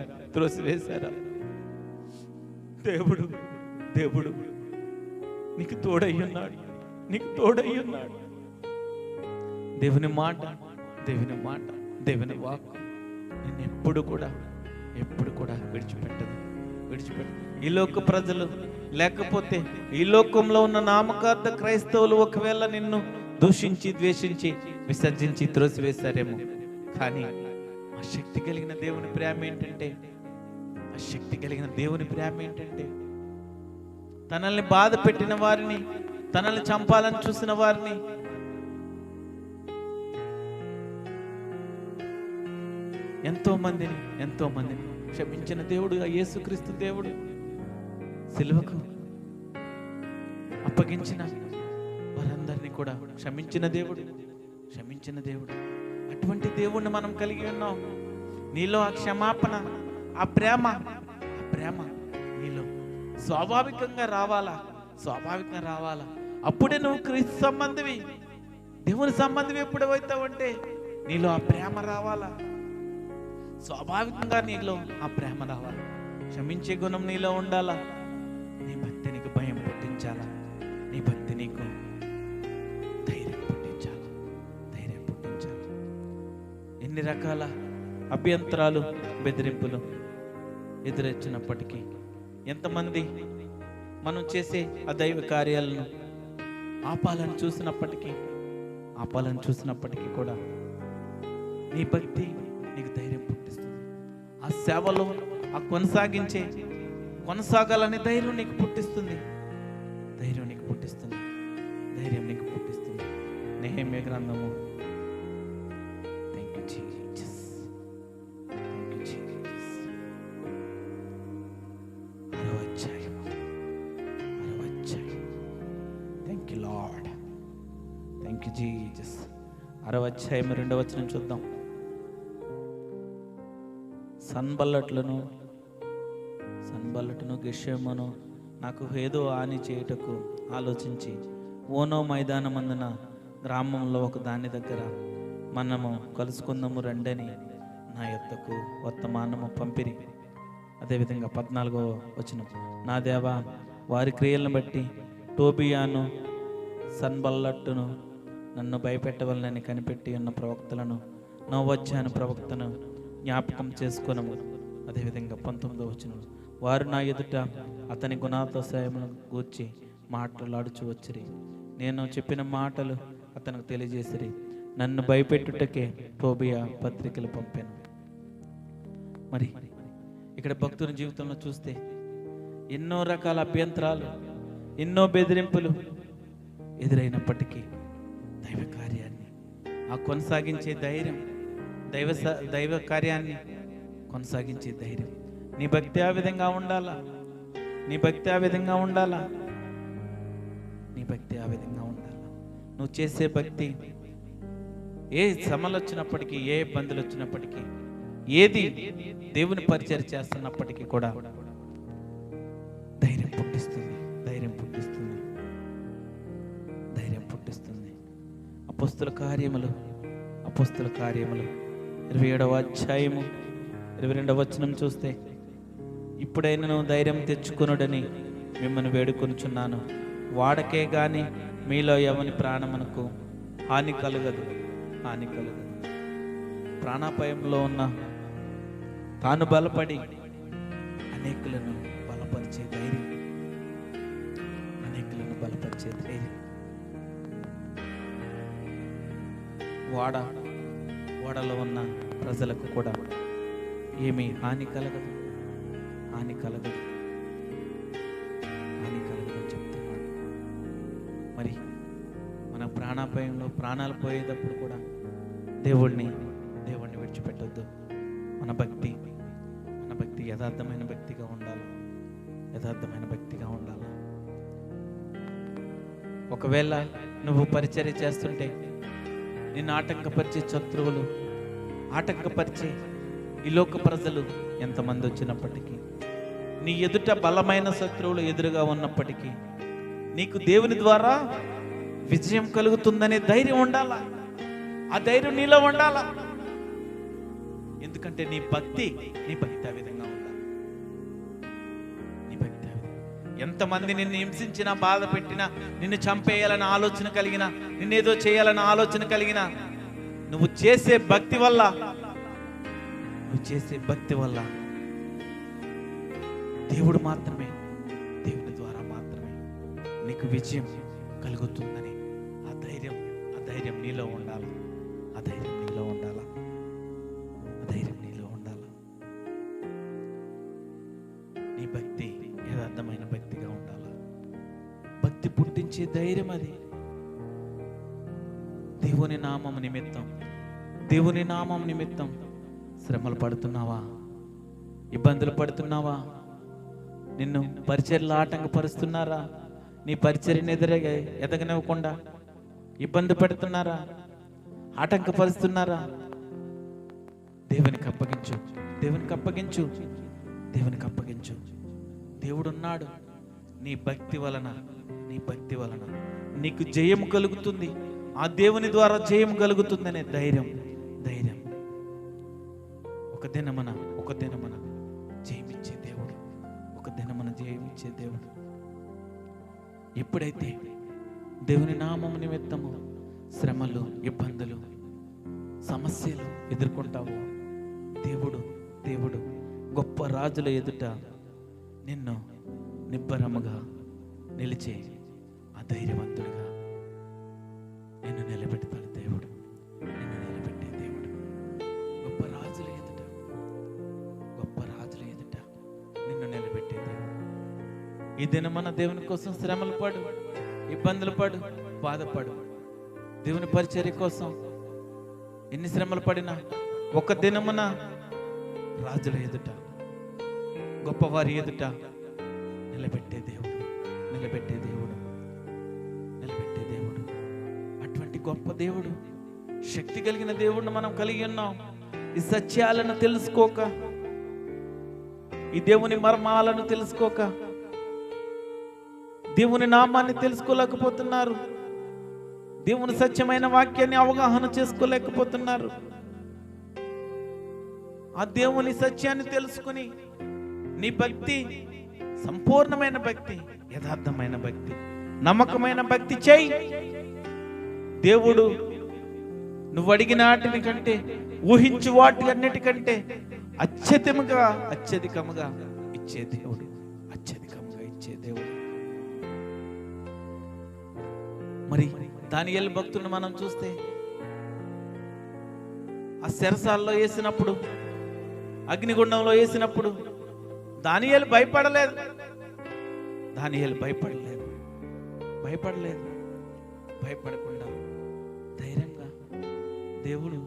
దేవుడు నీకు తోడయ్యున్నాడు. దేవుని మాట, దేవుని వాక్కు నేను ఎప్పుడు కూడా విడిచిపెట్టదు. ఈ లోక ప్రజలు లేకపోతే ఈ లోకంలో ఉన్న నామకార్థ క్రైస్తవులు ఒకవేళ నిన్ను దూషించి, ద్వేషించి, విసర్జించి త్రోసివేశారేమో, కానీ ఆ శక్తి కలిగిన దేవుని ప్రేమ ఏంటంటే తనల్ని బాధ పెట్టిన వారిని, తనల్ని చంపాలని చూసిన వారిని ఎంతో మందిని క్షమించిన దేవుడుగా యేసుక్రీస్తు దేవుడు. సిలువకు అప్పగించిన వారందరినీ కూడా క్షమించిన దేవుడు. అటువంటి దేవుణ్ణి మనం కలిగి ఉన్నాం. నీలో ఆ క్షమాపణ, ఆ ప్రేమ నీలో స్వాభావికంగా రావాలా. అప్పుడే నువ్వు క్రీస్తు సంబంధివి, దేవుని సంబంధివి. ఎప్పుడైతావంటే నీలో ఆ ప్రేమ రావాలా, స్వాభావికంగా నీలో ఆ ప్రేమ రావాలా, క్షమించే గుణం నీలో ఉండాలా. నీ భక్తి నీకు భయం పుట్టించాలా, నీ భక్తి నీకు ధైర్యం పుట్టించాలా. ఎన్ని రకాల అభ్యంతరాలు, బెదిరింపులు ఎదురొచ్చినప్పటికీ, ఎంతమంది మనం చేసే అదైవ కార్యాలను ఆపాలని చూసినప్పటికీ కూడా నీ భక్తి నీకు ధైర్యం పుట్టిస్తుంది. ఆ సేవలో కొనసాగాలనే ధైర్యం నీకు పుట్టిస్తుంది. నెహెమ్యా గ్రంథము 6వ అధ్యాయం 2వ వచనం చూద్దాం. సన్బల్లట్లను గెషెమును నాకు ఏదో హాని చేయుటకు ఆలోచించి ఓనో మైదానమందున గ్రామంలో ఒక దాని దగ్గర మనము కలుసుకుందాము రండని నా యొద్దకు వర్తమానము పంపిరి. అదేవిధంగా 14వ వచనం, నా దేవా, వారి క్రియలను బట్టి టోబియాను సన్బల్లట్టును నన్ను భయపెట్టవలనని కనిపెట్టి ఉన్న ప్రవక్తలను, నోవజ్జాను ప్రవక్తను జ్ఞాపకం చేసుకొనము. అదేవిధంగా 19వ వచనం, వారు నా ఎదుట అతని గుణాతిశయమును గూర్చి మాట్లాడుచు వచ్చిరి. నేను చెప్పిన మాటలు అతనికి తెలియజేసిరి. నన్ను భయపెట్టుటకే టోబియా పత్రికలు పంపాను. మరి ఇక్కడ భక్తుని జీవితంలో చూస్తే ఎన్నో రకాల అభ్యంతరాలు, ఎన్నో బెదిరింపులు ఎదురైనప్పటికీ దైవ కార్యాన్ని కొనసాగించే ధైర్యం, దైవ కార్యాన్ని కొనసాగించే ధైర్యం. నీ భక్తి ఆ విధంగా ఉండాలా. నువ్వు చేసే భక్తి ఏ శ్రమలు వచ్చినప్పటికీ, ఏ ఇబ్బందులు వచ్చినప్పటికీ, ఏది దేవుని పరిచయం చేస్తున్నప్పటికీ కూడా ధైర్యం పుట్టిస్తుంది. అపోస్తుల కార్యములు 27వ అధ్యాయము 22వ వచనం చూస్తే, ఇప్పుడైనా ధైర్యం తెచ్చుకొనుడని మిమ్మల్ని వేడుకొనుచున్నాను. వాడకే గాని మీలో ఎవని ప్రాణమునకు హాని కలగదు. ప్రాణాపాయంలో ఉన్న తాను బలపడి అనేకులను బలపరిచే ధైర్యం. ఓడలో ఉన్న ప్రజలకు కూడా ఏమీ హాని కలగదు అని చెప్తున్నాడు. మరి మన ప్రాణాపాయంలో ప్రాణాలు పోయేటప్పుడు కూడా దేవుణ్ణి విడిచిపెట్టొద్దు. మన భక్తి యథార్థమైన భక్తిగా ఉండాలి. ఒకవేళ నువ్వు పరిచర్య చేస్తుంటే నిన్ను ఆటంకపరిచే శత్రువులు, ఆటంకపరిచే ఈ లోక ప్రజలు ఎంతమంది వచ్చినప్పటికీ నీ ఎదుట బలమైన శత్రువులు ఎదురుగా ఉన్నప్పటికీ నీకు దేవుని ద్వారా విజయం కలుగుతుందనే ధైర్యం ఉండాలా. ఆ ధైర్యం నీలో ఉండాలా. ఎందుకంటే నీ భక్తి ఆ విధంగా ఉండాలి. నీ భక్తి ఆ విధంగా. ఎంతమంది నిన్ను హింసించినా, బాధ పెట్టినా, నిన్ను చంపేయాలని ఆలోచన కలిగినా, నిన్నేదో చేయాలని ఆలోచన కలిగినా, నువ్వు చేసే భక్తి వల్ల దేవుడు మాత్రమే, దేవుని ద్వారా మాత్రమే నీకు విజయం కలుగుతుందని ఆ ధైర్యం నీలో ఉండాలి. ఆ ధైర్యం నీలో ఉండాలి. నీ భక్తి యథార్థమైన భక్తిగా ఉండాలి. భక్తి పుట్టించే ధైర్యం అది. దేవుని నామం నిమిత్తం శ్రమలు పడుతున్నావా? ఇబ్బందులు పడుతున్నావా? నిన్ను పరిచర్యలు ఆటంకపరుస్తున్నారా? నీ పరిచర్యను ఎదగనివ్వకుండా ఇబ్బంది పెడుతున్నారా? ఆటంకపరుస్తున్నారా? దేవునికి అప్పగించు. దేవుడున్నాడు. నీ భక్తి వలన నీకు జయం కలుగుతుంది. ఆ దేవుని ద్వారా జయం కలుగుతుందనే ధైర్యం. ఒక దినమన జయమిచ్చే దేవుడు. ఎప్పుడైతే దేవుని నామము నిమిత్తము శ్రమలు, ఇబ్బందులు, సమస్యలు ఎదుర్కొంటావో దేవుడు గొప్ప రాజుల ఎదుట నిన్ను నిబ్బరముగా నిలిచే ఆ ధైర్యవంతుడిగా నిన్ను నిలబెడతాడు. నిన్ను నిలబెట్టే దేవుడు. గొప్ప రాజుల ఎదుట నిన్ను నిలబెట్టే దేవుడు. ఈ దినమన దేవుని కోసం శ్రమలు పడు, ఇబ్బందులు పడు, బాధపడు. దేవుని పరిచర్య కోసం ఎన్ని శ్రమలు పడినా ఒక దినమున రాజుల ఎదుట, గొప్పవారి ఎదుట నిలబెట్టే దేవుడు. అటువంటి గొప్ప దేవుడు, శక్తి కలిగిన దేవుడిని మనం కలిగి ఉన్నాం. ఈ సత్యాలను తెలుసుకోక, ఈ దేవుని మర్మాలను తెలుసుకోక, దేవుని నామాన్ని తెలుసుకోలేకపోతున్నారు. దేవుని సత్యమైన వాక్యాన్ని అవగాహన చేసుకోలేకపోతున్నారు. ఆ దేవుని సత్యాన్ని తెలుసుకుని నీ భక్తి సంపూర్ణమైన భక్తి, యథార్థమైన భక్తి, నమ్మకమైన భక్తి చేయి. దేవుడు నువ్వు అడిగిన వాటిని కంటే, ఊహించు వాటి అన్నిటికంటే అత్యధికముగా ఇచ్చే దేవుడు. మరి దానియేలు భక్తులను మనం చూస్తే ఆ చెరసాల్లో వేసినప్పుడు, అగ్నిగుండంలో వేసినప్పుడు దానియేలు భయపడలేదు. భయపడకుండా ధైర్యంగా దేవుడు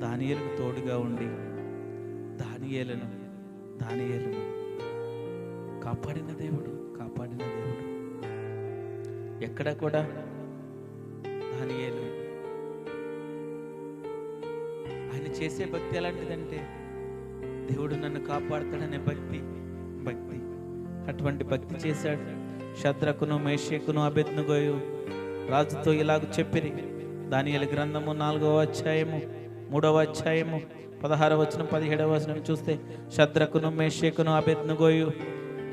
దానియేలుకు తోడుగా ఉండి దానియేలును కాపాడిన దేవుడు. ఎక్కడ కూడా దానియేలు ఆయన చేసే భక్తి ఎలాంటిదంటే, దేవుడు నన్ను కాపాడుతాడనే భక్తి. అటువంటి భక్తి చేశాడు. షద్రకును, మేషకును, అబేద్నెగోయు రాజుతో ఇలాగ చెప్పిరి. దానియేలు గ్రంథము 4వ అధ్యాయము 3వ అధ్యాయము 16వ వచనం 17వ వచనం చూస్తే, షద్రకును, మేషకును, అబేద్నెగోయు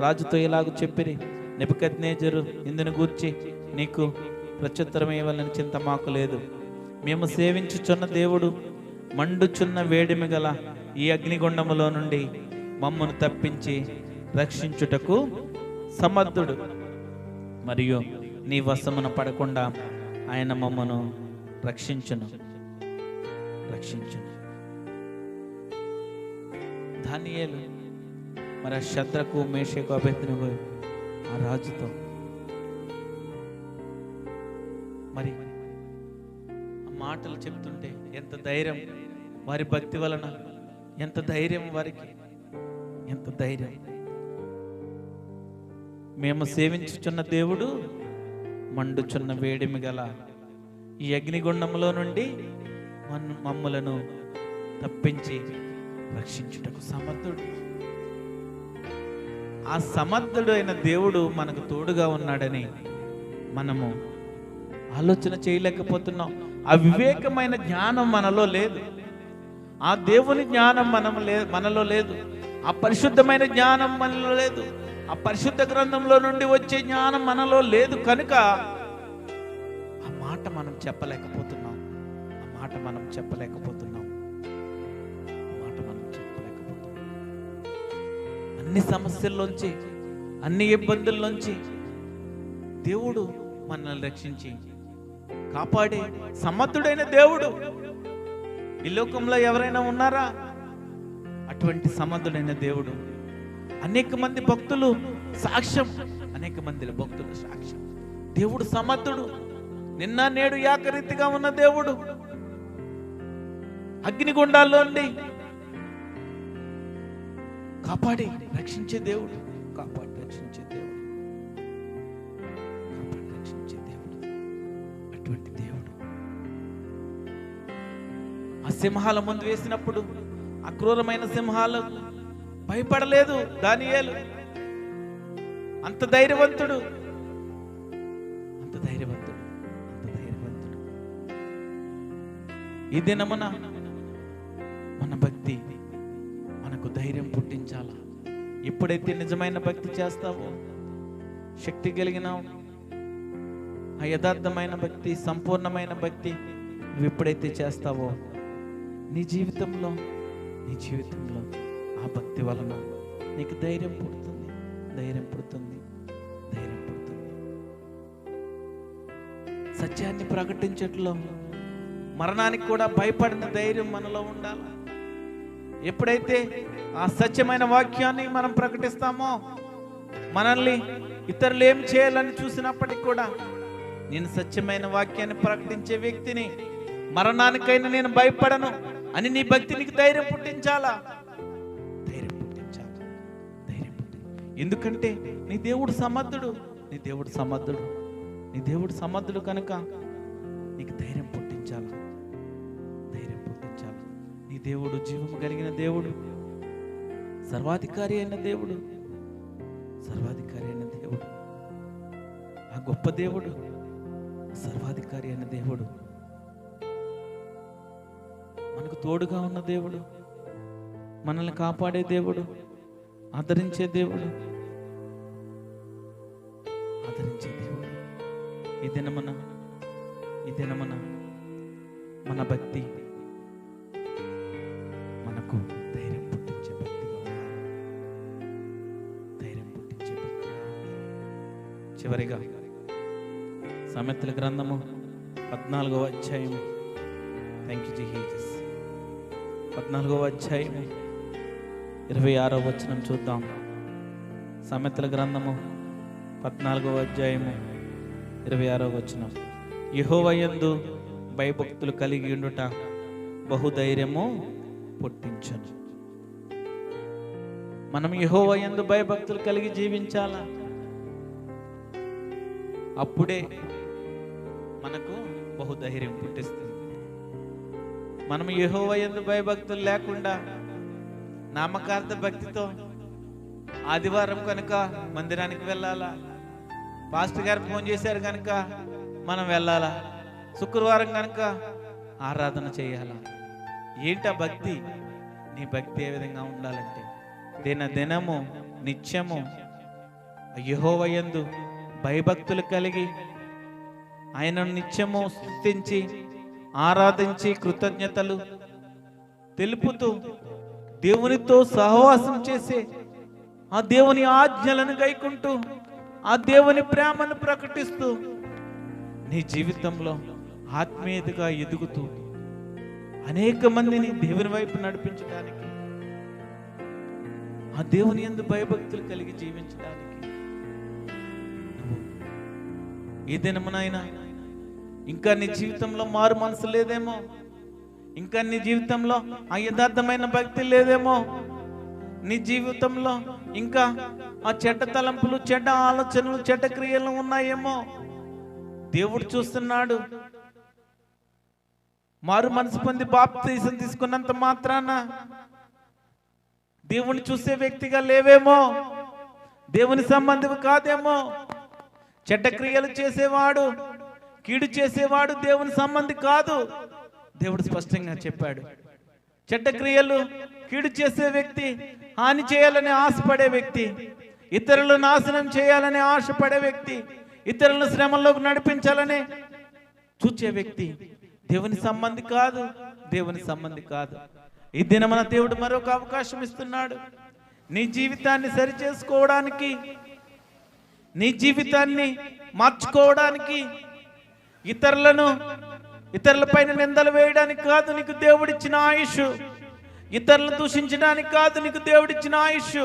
రాజుతో ఇలాగ చెప్పిరి, నెబుకద్నెజరు ఇందును గూర్చి నీకు ప్రత్యుత్తరం ఇవ్వాలని చింత మాకు లేదు. మేము సేవించుచున్న దేవుడు మండుచున్న వేడిమి గల ఈ అగ్నిగుండములో నుండి మమ్మను తప్పించి రక్షించుటకు సమర్థుడు. మరియు నీ వశమున పడకుండా ఆయన మమ్మను రక్షించును. దానియేలు మరి షద్రకు, మేషకు, అబేద్నెగో ఆ రాజుతో మరి ఆ మాటలు చెప్తుంటే ఎంత ధైర్యం వారి భక్తి వలన, ఎంత ధైర్యం వారికి, ఎంత ధైర్యం. మేము సేవించుచున్న దేవుడు మండుచున్న వేడిమి గల ఈ అగ్నిగుండంలో నుండి మమ్మలను తప్పించి రక్షించుటకు సమర్థుడు. ఆ సమర్థుడు అయిన దేవుడు మనకు తోడుగా ఉన్నాడని మనము ఆలోచన చేయలేకపోతున్నాం. ఆ వివేకమైన జ్ఞానం మనలో లేదు. ఆ దేవుని జ్ఞానం మనలో లేదు. ఆ పరిశుద్ధమైన జ్ఞానం మనలో లేదు. ఆ పరిశుద్ధ గ్రంథంలో నుండి వచ్చే జ్ఞానం మనలో లేదు కనుక ఆ మాట మనం చెప్పలేకపోతున్నాం. ఆ మాట మనం చెప్పలేకపోతున్నాం. అన్ని సమస్యల్లోంచి, అన్ని ఇబ్బందుల్లోంచి దేవుడు మనల్ని రక్షించి కాపాడే సమర్థుడైన దేవుడు ఈ లోకంలో ఎవరైనా ఉన్నారా? అటువంటి సమర్థుడైన దేవుడు. అనేక మంది భక్తులు సాక్ష్యం, అనేక మంది భక్తుల సాక్ష్యం. దేవుడు సమర్థుడు. నిన్న నేడు ఏకరీతిగా ఉన్న దేవుడు. అగ్నిగుండాల్లో నుండి కాపాడి రక్షించే దేవుడు. కాపాడి రక్షించే దేవుడు. కాపాడి రక్షించే దేవుడు. అటువంటి దేవుడు ఆ సింహాల ముందు వేసినప్పుడు ఆ క్రూరమైన సింహాలు భయపడలేదు దానియేలు. అంత ధైర్యవంతుడు, అంత ధైర్యవంతుడు, అంత ధైర్యవంతుడు. ఈ దినమున మన భక్తి మనకు ధైర్యం పుట్టించాలా. ఎప్పుడైతే నిజమైన భక్తి చేస్తావో, శక్తి కలిగిన ఆ యథార్థమైన భక్తి, సంపూర్ణమైన భక్తి నువ్వు ఎప్పుడైతే చేస్తావో నీ జీవితంలో ఆ భక్తి వలన నీకు ధైర్యం పుడుతుంది. ధైర్యం పుడుతుంది. ధైర్యం పుడుతుంది. సత్యాన్ని ప్రకటించట్లో మరణానికి కూడా భయపడిన ధైర్యం మనలో ఉండాలి. ఎప్పుడైతే ఆ సత్యమైన వాక్యాన్ని మనం ప్రకటిస్తామో, మనల్ని ఇతరులు ఏం చేయాలని చూసినప్పటికీ కూడా నేను సత్యమైన వాక్యాన్ని ప్రకటించే వ్యక్తిని, మరణానికైనా నేను భయపడను అని నీ భక్తి నీకు ధైర్యం పుట్టించాలా. ధైర్యం పుట్టించాలి. ధైర్యం ఎందుకంటే నీ దేవుడు సమర్థుడు. నీ దేవుడు సమర్థుడు. నీ దేవుడు సమర్థుడు కనుక నీకు ధైర్యం పుట్టించాలి. ధైర్యం పుట్టించాలి. నీ దేవుడు జీవము కలిగిన దేవుడు, సర్వాధికారి అయిన దేవుడు, సర్వాధికారి అయిన దేవుడు, ఆ గొప్ప దేవుడు, సర్వాధికారి అయిన దేవుడు, మనకు తోడుగా ఉన్న దేవుడు, మనల్ని కాపాడే దేవుడు, ఆదరించే దేవుడు, ఆదరించే దేవుడు. ఈ దినమున మన భక్తి మనకు ధైర్యం పుట్టించే భక్తిగా ఉండాలి. ధైర్యం పుట్టించే భక్తి. చివరిగా సామెతల గ్రంథము 14వ అధ్యాయం. Thank you Jesus. 14వ అధ్యాయం 26వ వచనం చూద్దాం. సామెతల గ్రంథము 14వ అధ్యాయము 26వ వచనం. యెహోవా యందు భయభక్తులు కలిగి ఉండుట బహుధైర్యము పుట్టించును. మనం యెహోవా యందు భయభక్తులు కలిగి జీవించాలా. అప్పుడే మనకు బహుధైర్యం పుట్టిస్తుంది. మనం యెహోవా యందు భయభక్తులు లేకుండా నామకార్థ భక్తితో ఆదివారం కనుక మందిరానికి వెళ్ళాలా, పాస్టర్ గారు ఫోన్ చేశారు కనుక మనం వెళ్ళాలా, శుక్రవారం కనుక ఆరాధన చేయాలా. ఏంటా భక్తి? నీ భక్తి ఏ విధంగా ఉండాలంటే దినము నిత్యము యెహోవా యందు భయభక్తులు కలిగి ఆయనను నిత్యము స్తుతించి ఆరాధించి కృతజ్ఞతలు తెలుపుతూ దేవునితో సహవాసం చేసే, ఆ దేవుని ఆజ్ఞలను గైకుంటూ ఆ దేవుని ప్రేమను ప్రకటిస్తూ నీ జీవితంలో ఆత్మీయతగా ఎదుగుతూ అనేక మందిని దేవుని వైపు నడిపించడానికి, ఆ దేవుని యందు భయభక్తులు కలిగి జీవించడానికి నువ్వు ఈ దినమునైనా ఇంకా నీ జీవితంలో మారు మనసు లేదేమో, ఇంకా నీ జీవితంలో ఆ యథార్థమైన భక్తి లేదేమో, నీ జీవితంలో ఇంకా ఆ చెడ్డ తలంపులు, చెడ్డ ఆలోచనలు, చెడ్డ క్రియలు ఉన్నాయేమో. దేవుడు చూస్తున్నాడు. మారు మనసు పొంది బాప్తిసం తీసుకున్నంత మాత్రాన దేవుని చూసే వ్యక్తిగా లేవేమో, దేవుని సంబంధం కాదేమో. చెడ్డ క్రియలు చేసేవాడు, కీడు చేసేవాడు దేవుని సంబంధి కాదు. దేవుడు స్పష్టంగా చెప్పాడు. చెడ్డ క్రియలు, కీడు చేసే వ్యక్తి, హాని చేయాలని ఆశపడే వ్యక్తి, ఇతరులను నాశనం చేయాలని ఆశపడే వ్యక్తి, ఇతరులను శ్రమల్లోకి నడిపించాలని చూచే వ్యక్తి దేవుని సంబంధి కాదు, దేవుని సంబంధి కాదు. ఈ దినమన దేవుడు మరొక అవకాశం ఇస్తున్నాడు. నీ జీవితాన్ని సరి చేసుకోవడానికి, నీ జీవితాన్ని మార్చుకోవడానికి, ఇతరులపైన నిందలు వేయడానికి కాదు నీకు దేవుడిచ్చిన ఆయుష్, ఇతరులను దూషించడానికి కాదు నీకు దేవుడిచ్చిన ఆయుష్.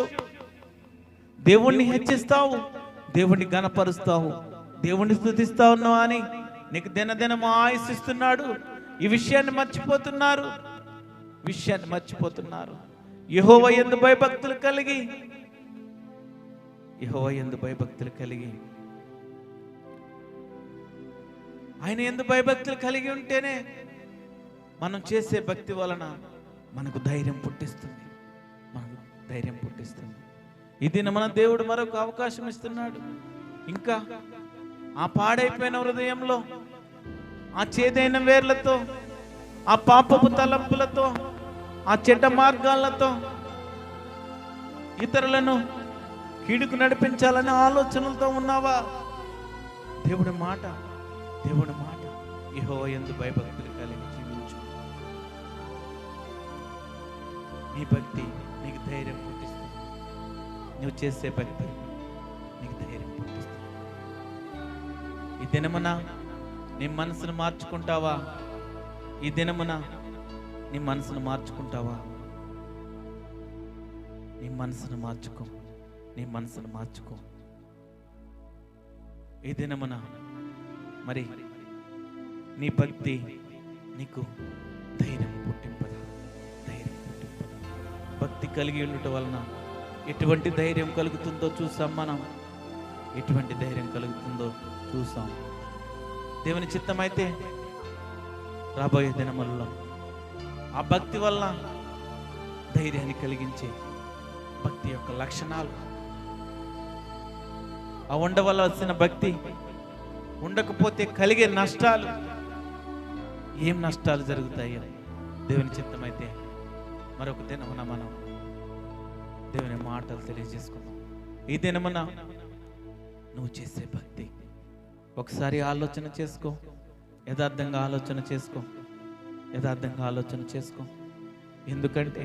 దేవుణ్ణి హెచ్చిస్తావు, దేవుణ్ణి గణపరుస్తావు, దేవుణ్ణి స్తుతిస్తా ఉన్నావు అని నీకు దినదినము ఆయుష్ ఇస్తున్నాడు. ఈ విషయాన్ని మర్చిపోతున్నారు, యెహోవా యందు భయభక్తులు కలిగి ఆయన యందు భయభక్తులు కలిగి ఉంటేనే మనం చేసే భక్తి వలన మనకు ధైర్యం పుట్టిస్తుంది. ఈ దిన మన దేవుడు మరొక అవకాశం ఇస్తున్నాడు. ఇంకా ఆ పాడైపోయిన హృదయంలో, ఆ చేదైన వేర్లతో, ఆ పాపపు తలంపులతో, ఆ చెడ్డ మార్గాలతో ఇతరులను కీడుకు నడిపించాలనే ఆలోచనలతో ఉన్నావా? దేవుడి మాట యెహోవా యందు భయభక్తులు కలిగి జీవించు. నీ భక్తి నీకు ధైర్యం పుట్టిస్తుంది. నువ్వు చేసే భక్తి నీకు ధైర్యం పుట్టిస్తుంది. ఈ దినమున నీ మనసును మార్చుకుంటావా? ఈ దినమున నీ మనసును మార్చుకుంటావా? నీ మనసును మార్చుకో. ఈ దినమున మరి నీ భక్తి నీకు ధైర్యం పుట్టింపదా? భక్తి కలిగి ఉండటం వలన ఎటువంటి ధైర్యం కలుగుతుందో చూసాం. ఎటువంటి ధైర్యం కలుగుతుందో చూసాం. దేవుని చిత్తమైతే రాబోయే దినములలో ఆ భక్తి వలన ధైర్యాన్ని కలిగించే భక్తి యొక్క లక్షణాలు, ఆ ఉండవలసిన భక్తి ఉండకపోతే కలిగే నష్టాలు, ఏం నష్టాలు జరుగుతాయో దేవుని చిత్తమైతే మరొక దినమున మనం దేవుని మాటలు తెలియజేసుకుందాం. ఈ దినమున నువ్వు చేసే భక్తి ఒకసారి ఆలోచన చేసుకో, యథార్థంగా ఆలోచన చేసుకో. ఎందుకంటే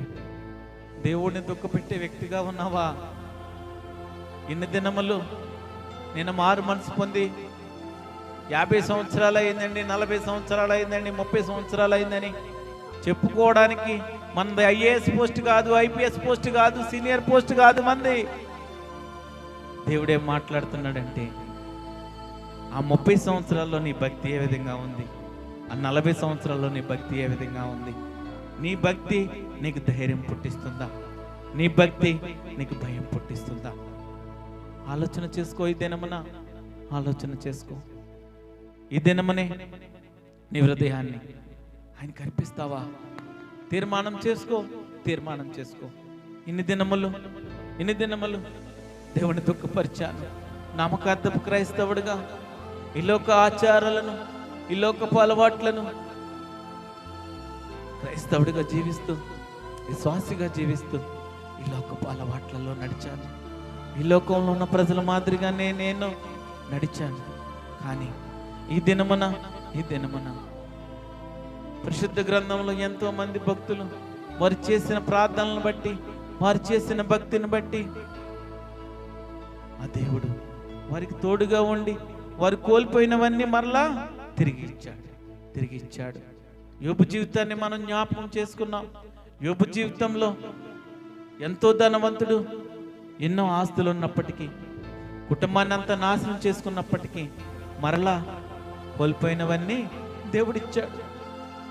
దేవుడిని దుఃఖపెట్టే వ్యక్తిగా ఉన్నావా? ఇన్ని దినములు నేను మారు మనసు పొంది 50 సంవత్సరాలు అయిందండి, 40 సంవత్సరాలు అయిందండి, 30 సంవత్సరాలు అయిందని చెప్పుకోవడానికి మనది ఐఏఎస్ పోస్ట్ కాదు, ఐపీఎస్ పోస్ట్ కాదు, సీనియర్ పోస్ట్ కాదు మంది. దేవుడేం మాట్లాడుతున్నాడంటే ఆ 30 సంవత్సరాల్లో నీ భక్తి ఏ విధంగా ఉంది, ఆ 40 సంవత్సరాల్లో నీ భక్తి ఏ విధంగా ఉంది. నీ భక్తి నీకు ధైర్యం పుట్టిస్తుందా? నీ భక్తి నీకు భయం పుట్టిస్తుందా? ఆలోచన చేసుకో. ఈ దినమున ఆలోచన చేసుకో. ఈ దినమనే నీ హృదయాన్ని ఆయనకి అర్పిస్తావా? తీర్మానం చేసుకో. ఇన్ని దినములు దేవుని దుఃఖపరిచాను, నమ్మకార్థపు క్రైస్తవుడిగా ఈ లోక ఆచారాలను, ఈ లోకపు అలవాట్లను క్రైస్తవుడిగా జీవిస్తూ, విశ్వాసిగా జీవిస్తూ ఈ లోకపు అలవాట్లలో నడిచాను. ఈ లోకంలో ఉన్న ప్రజల మాదిరిగానే నేను నడిచాను. కానీ ఈ దినమున పరిశుద్ధ గ్రంథంలో ఎంతో మంది భక్తులు వారు చేసిన ప్రార్థనలను బట్టి, వారు చేసిన భక్తిని బట్టి ఆ దేవుడు వారికి తోడుగా ఉండి వారు కోల్పోయినవన్నీ మరలా తిరిగి ఇచ్చాడు. యోబు జీవితాన్ని మనం జ్ఞాపకం చేసుకున్నాం. యోబు జీవితంలో ఎంతో ధనవంతుడు, ఎన్నో ఆస్తులు ఉన్నప్పటికీ, కుటుంబాన్ని అంతా నాశనం చేసుకున్నప్పటికీ మరలా కోల్పోయినవన్నీ దేవుడిచ్చాడు.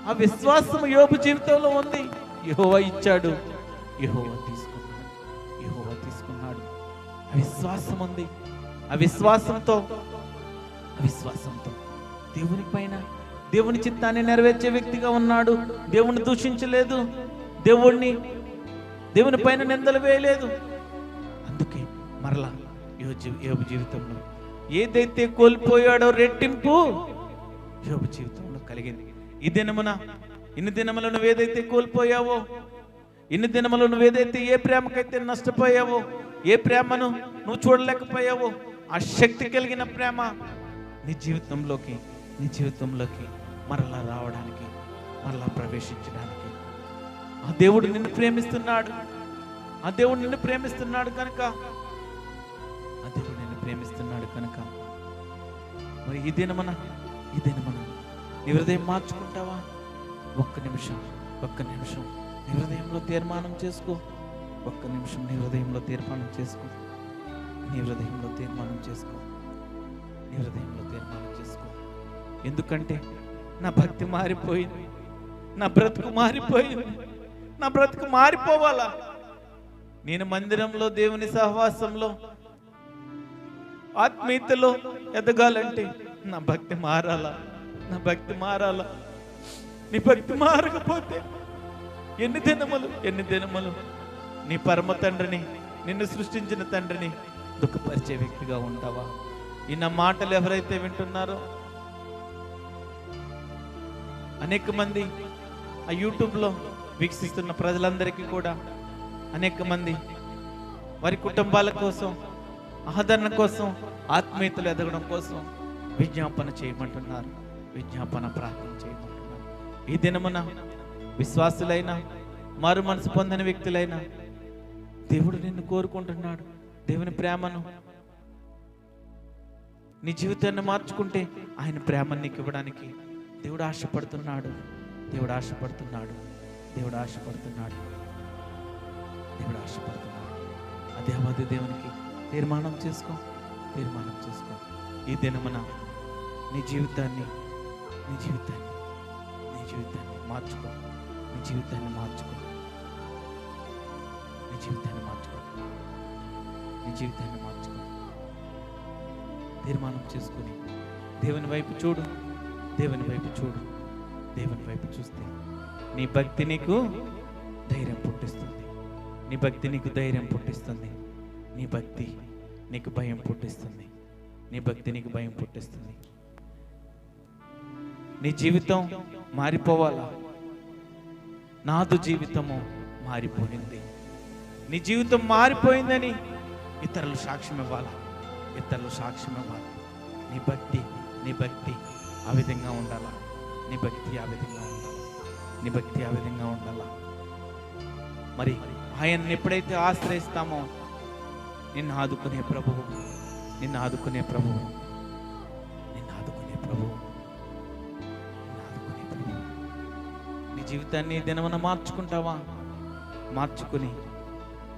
ఆ విశ్వాసం యోబు జీవితంలో ఉంది. యెహోవా ఇచ్చాడు, యెహోవా తీసుకున్నాడు. ఆ విశ్వాసం ఉంది. ఆ విశ్వాసంతో దేవుని పైన, దేవుని చిత్తాన్ని నెరవేర్చే వ్యక్తిగా ఉన్నాడు. దేవుణ్ణి దూషించలేదు, దేవుణ్ణి దేవుని పైన నిందలు వేయలేదు. అందుకే మరలా యోబు జీవితంలో ఏదైతే కోల్పోయాడో రెట్టింపు యోబు జీవితంలో కలిగింది. ఈ దినమున ఇన్ని దినములు నువ్వు ఏదైతే కోల్పోయావో, ఇన్ని దినములు నువ్వు ఏదైతే ఏ ప్రేమకైతే నష్టపోయావో, ఏ ప్రేమను నువ్వు చూడలేకపోయావో, ఆ శక్తి కలిగిన ప్రేమ నీ జీవితంలోకి మరలా రావడానికి, మరలా ప్రవేశించడానికి ఆ దేవుడు నిన్ను ప్రేమిస్తున్నాడు. ఆ దేవుడు నిన్ను ప్రేమిస్తున్నాడు కనుక మరి ఈ దినమన నీ హృదయం మార్చుకుంటావా? ఒక్క నిమిషం నీ హృదయంలో తీర్మానం చేసుకో. ఒక్క నిమిషం నీ హృదయంలో తీర్మానం చేసుకో. ఎందుకంటే నా భక్తి మారిపోయింది, నా బ్రతుకు మారిపోవాలా? నేను మందిరంలో దేవుని సహవాసంలో ఆత్మీయతలో ఎదగాలంటే నా భక్తి మారాలా? నీ భక్తి మారకపోతే ఎన్ని దినములు నీ పరమ తండ్రిని, నిన్ను సృష్టించిన తండ్రిని దుఃఖపరిచే వ్యక్తిగా ఉంటావా? ఈ నా మాటలు ఎవరైతే వింటున్నారో, అనేక మంది ఆ యూట్యూబ్లో వీక్షిస్తున్న ప్రజలందరికీ కూడా అనేక మంది వారి కుటుంబాల కోసం, ఆదరణ కోసం, ఆత్మీయతలు ఎదగడం కోసం విజ్ఞాపన చేయమంటున్నారు, ప్రార్థన చేయమంటున్నారు. ఈ దినమున విశ్వాసులైన, మారు మనసు పొందిన వ్యక్తులైన దేవుడు నిన్ను కోరుకుంటున్నాడు. దేవుని ప్రేమను, నీ జీవితాన్ని మార్చుకుంటే ఆయన ప్రేమను నీకు ఇవ్వడానికి దేవుడు ఆశపడుతున్నాడు. ఆ దేవాది దేవునికి తీర్మానం చేసుకో. ఈ దినమున నీ జీవితాన్ని మార్చుకో. తీర్మానం చేసుకుని దేవుని వైపు చూడు. దేవుని వైపు చూస్తే నీ భక్తి నీకు ధైర్యం పుట్టిస్తుంది. నీ భక్తి నీకు భయం పుట్టిస్తుంది. నీ జీవితం మారిపోవాలా? నాదు జీవితము మారిపోయింది, నీ జీవితం మారిపోయిందని ఇతరులు సాక్ష్యం ఇవ్వాలా? నీ భక్తి ఆ విధంగా ఉండాలా? మరి ఆయన్ని ఎప్పుడైతే ఆశ్రయిస్తామో నిన్ను ఆదుకునే ప్రభువు నీ జీవితాన్ని దినమున మార్చుకుంటావా? మార్చుకుని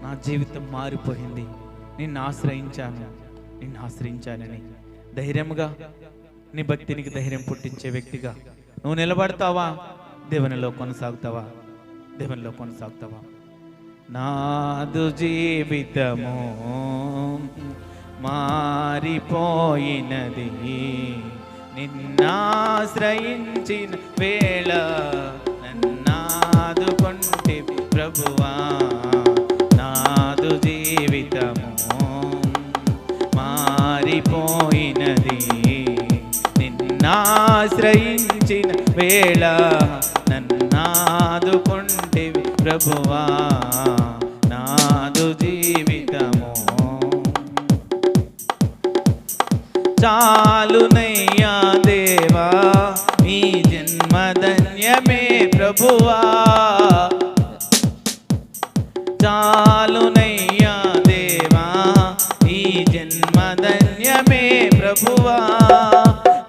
నా జీవితం మారిపోయింది, నిన్ను ఆశ్రయించానని ధైర్యముగా, నీ భక్తినికి ధైర్యం పుట్టించే వ్యక్తిగా నువ్వు నిలబడతావా? దేవునిలో కొనసాగుతావా? నాదు జీవితము మారిపోయినది, నిన్నాశ్రయించిన వేళ నన్నాదుకొంటివి ప్రభువా. నాదు జీవితము మారిపోయినది, నిన్నాశ్రయించిన వేళ నన్నాదుకొంటివి ప్రభువా. నాదు జీవితము చాలునయ్యా దేవా, ఈ జన్మధన్యమే ప్రభువా. చాలునయ్యా దేవా, ఈ జన్మధన్యమే ప్రభువా.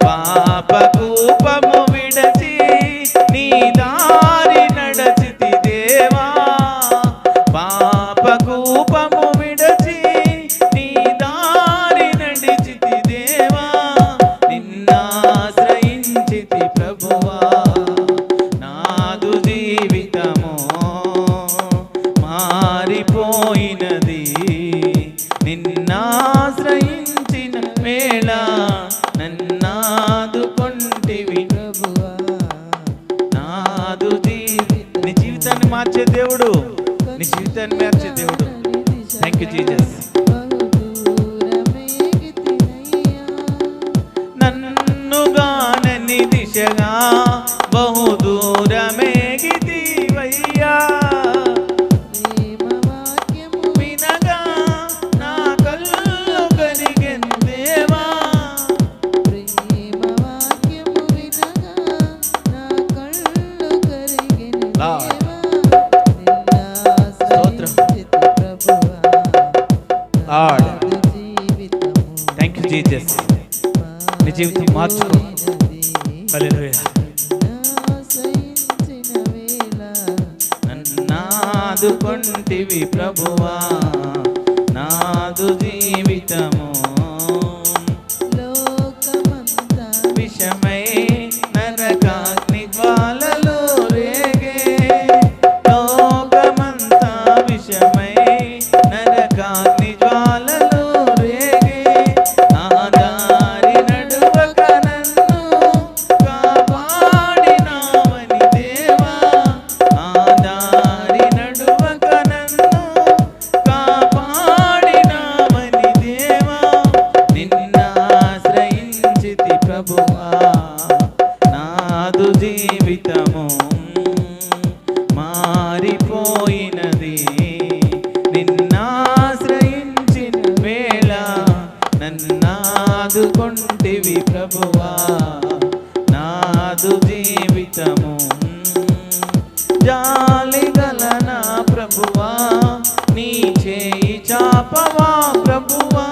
పాపకూపము విడచి నీ దారి నడచితి దేవా. పాపకూపము విడచి నీ దారి నడిచితి దేవా. నిన్నాశ్రయించితి ప్రభువా. నాదు జీవితము మారిపోయినది, నిన్నాశ్రయించిన వేళ నన్నాదుకొంటివి ప్రభువా. నాదు నీ జీవితాన్ని మార్చే దేవుడు, నీ జీవితాన్ని మార్చే దేవుడు. Thank you Jesus. నన్నుగానని దిశగా బహుదూరమేగితివయ్యా, వినగా నా కళ్ళు కరిగెను దేవా, థ్యాంక్ యూ జీసస్. నీ జీవితం మార్చుకో. హల్లెలూయా. నన్నాదుకొంటివి ప్రభువా, నాదు జీవితము విషమై నరకాగ్ని జ్వాలలు రేగే, లోకమంతా విషమై నరకాగ్ని జ్వాలలు రేగే, ఆ దారి నడువక నన్ను కాపాడినావని దేవా, ఆ దారి నడువక నన్ను కాపాడినావని దేవా, నిన్నాశ్రయించితి ప్రభువా, నాదు జీవితము మారిపోయినది, నిన్నాశ్రయించిన వేళ నన్నాదుకొంటివి ప్రభువా, నాదు జీవితము జాలిగలనా ప్రభువా, నీ చేయి చాపవా ప్రభువా,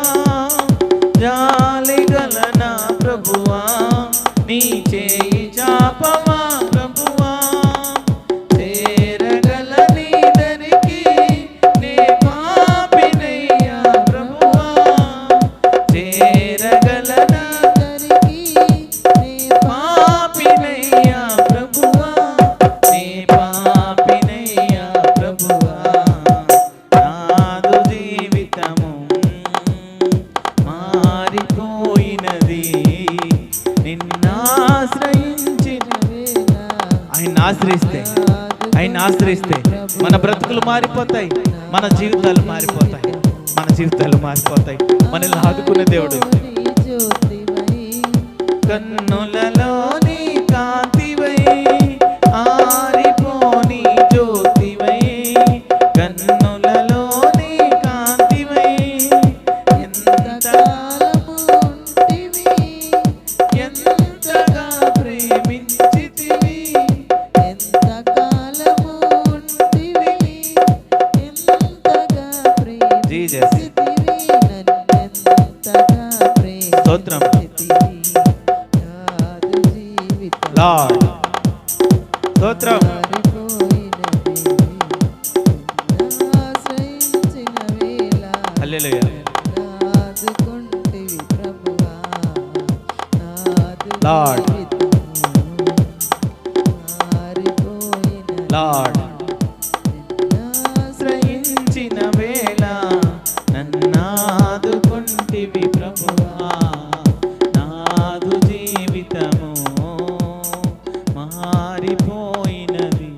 జాలిగలనా ప్రభువా, నీ చేయి చాపవా ప్రభువా, చేరగల నీ దరికి నే పాపినయ్యా ప్రభువా, చేరగల నా దరికి నే పాపినయ్యా ప్రభువా, నే పాపినయ్యా ప్రభువా, నాదు జీవితము మారిపోయినది, నిన్నాశ్రయించిన వేళ. ఆయన ఆశ్రయిస్తే మన బ్రతుకులు మారిపోతాయి, మన జీవితాలు మారిపోతాయి, మన జీవితాలు మారిపోతాయి. మనల్ని ఆదుకునే దేవుడు. కన్నులలోని కాంతివై ఆరిపోని జ్యోతివై, కన్నులలోని కాంతివై ఎంతకాలము ఉంటివి, ఎంతగా ప్రేమించితివి, ఎంతకాలము ఉంటివి, ఎంతగా ప్రేమించితివి, నన్నెంతగా స్తోత్రం లార్డ్, స్తోత్రం. హల్లెలూయా. లార్డ్ లార్డ్ ఆశ్రయించిన వేళ నన్నాదుకొంటివి ప్రభువా, నాదు జీవితము మారిపోయినది,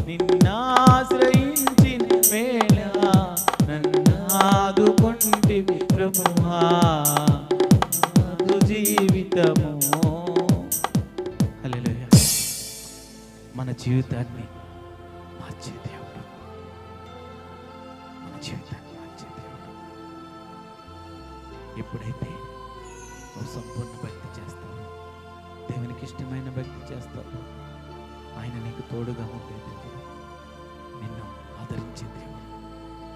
నిన్నాశ్రయించిన వేళ నన్నాదుకొంటివి ప్రభువా, నాదు జీవితము. హల్లెలూయా. మన జీవితాన్ని మార్చే దేవుడు, మన జీవితాన్ని మార్చే దేవుడు. ఎప్పుడైతే నువ్వు సంపూర్ణ భక్తి చేస్తావు, దేవునికి ఇష్టమైన భక్తి చేస్తావు, ఆయన నీకు తోడుగా ఉండే దేవుడు, నిన్ను ఆదరించే దేవుడు,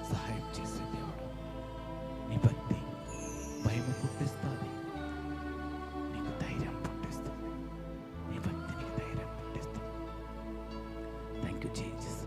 సహాయం చేసే దేవుడు. నీ భక్తి భయము పుట్టిస్తుంది, నీకు ధైర్యం పుట్టిస్తుంది, నీ భక్తి నీకు ధైర్యం పుట్టిస్తుంది. Thank you Jesus.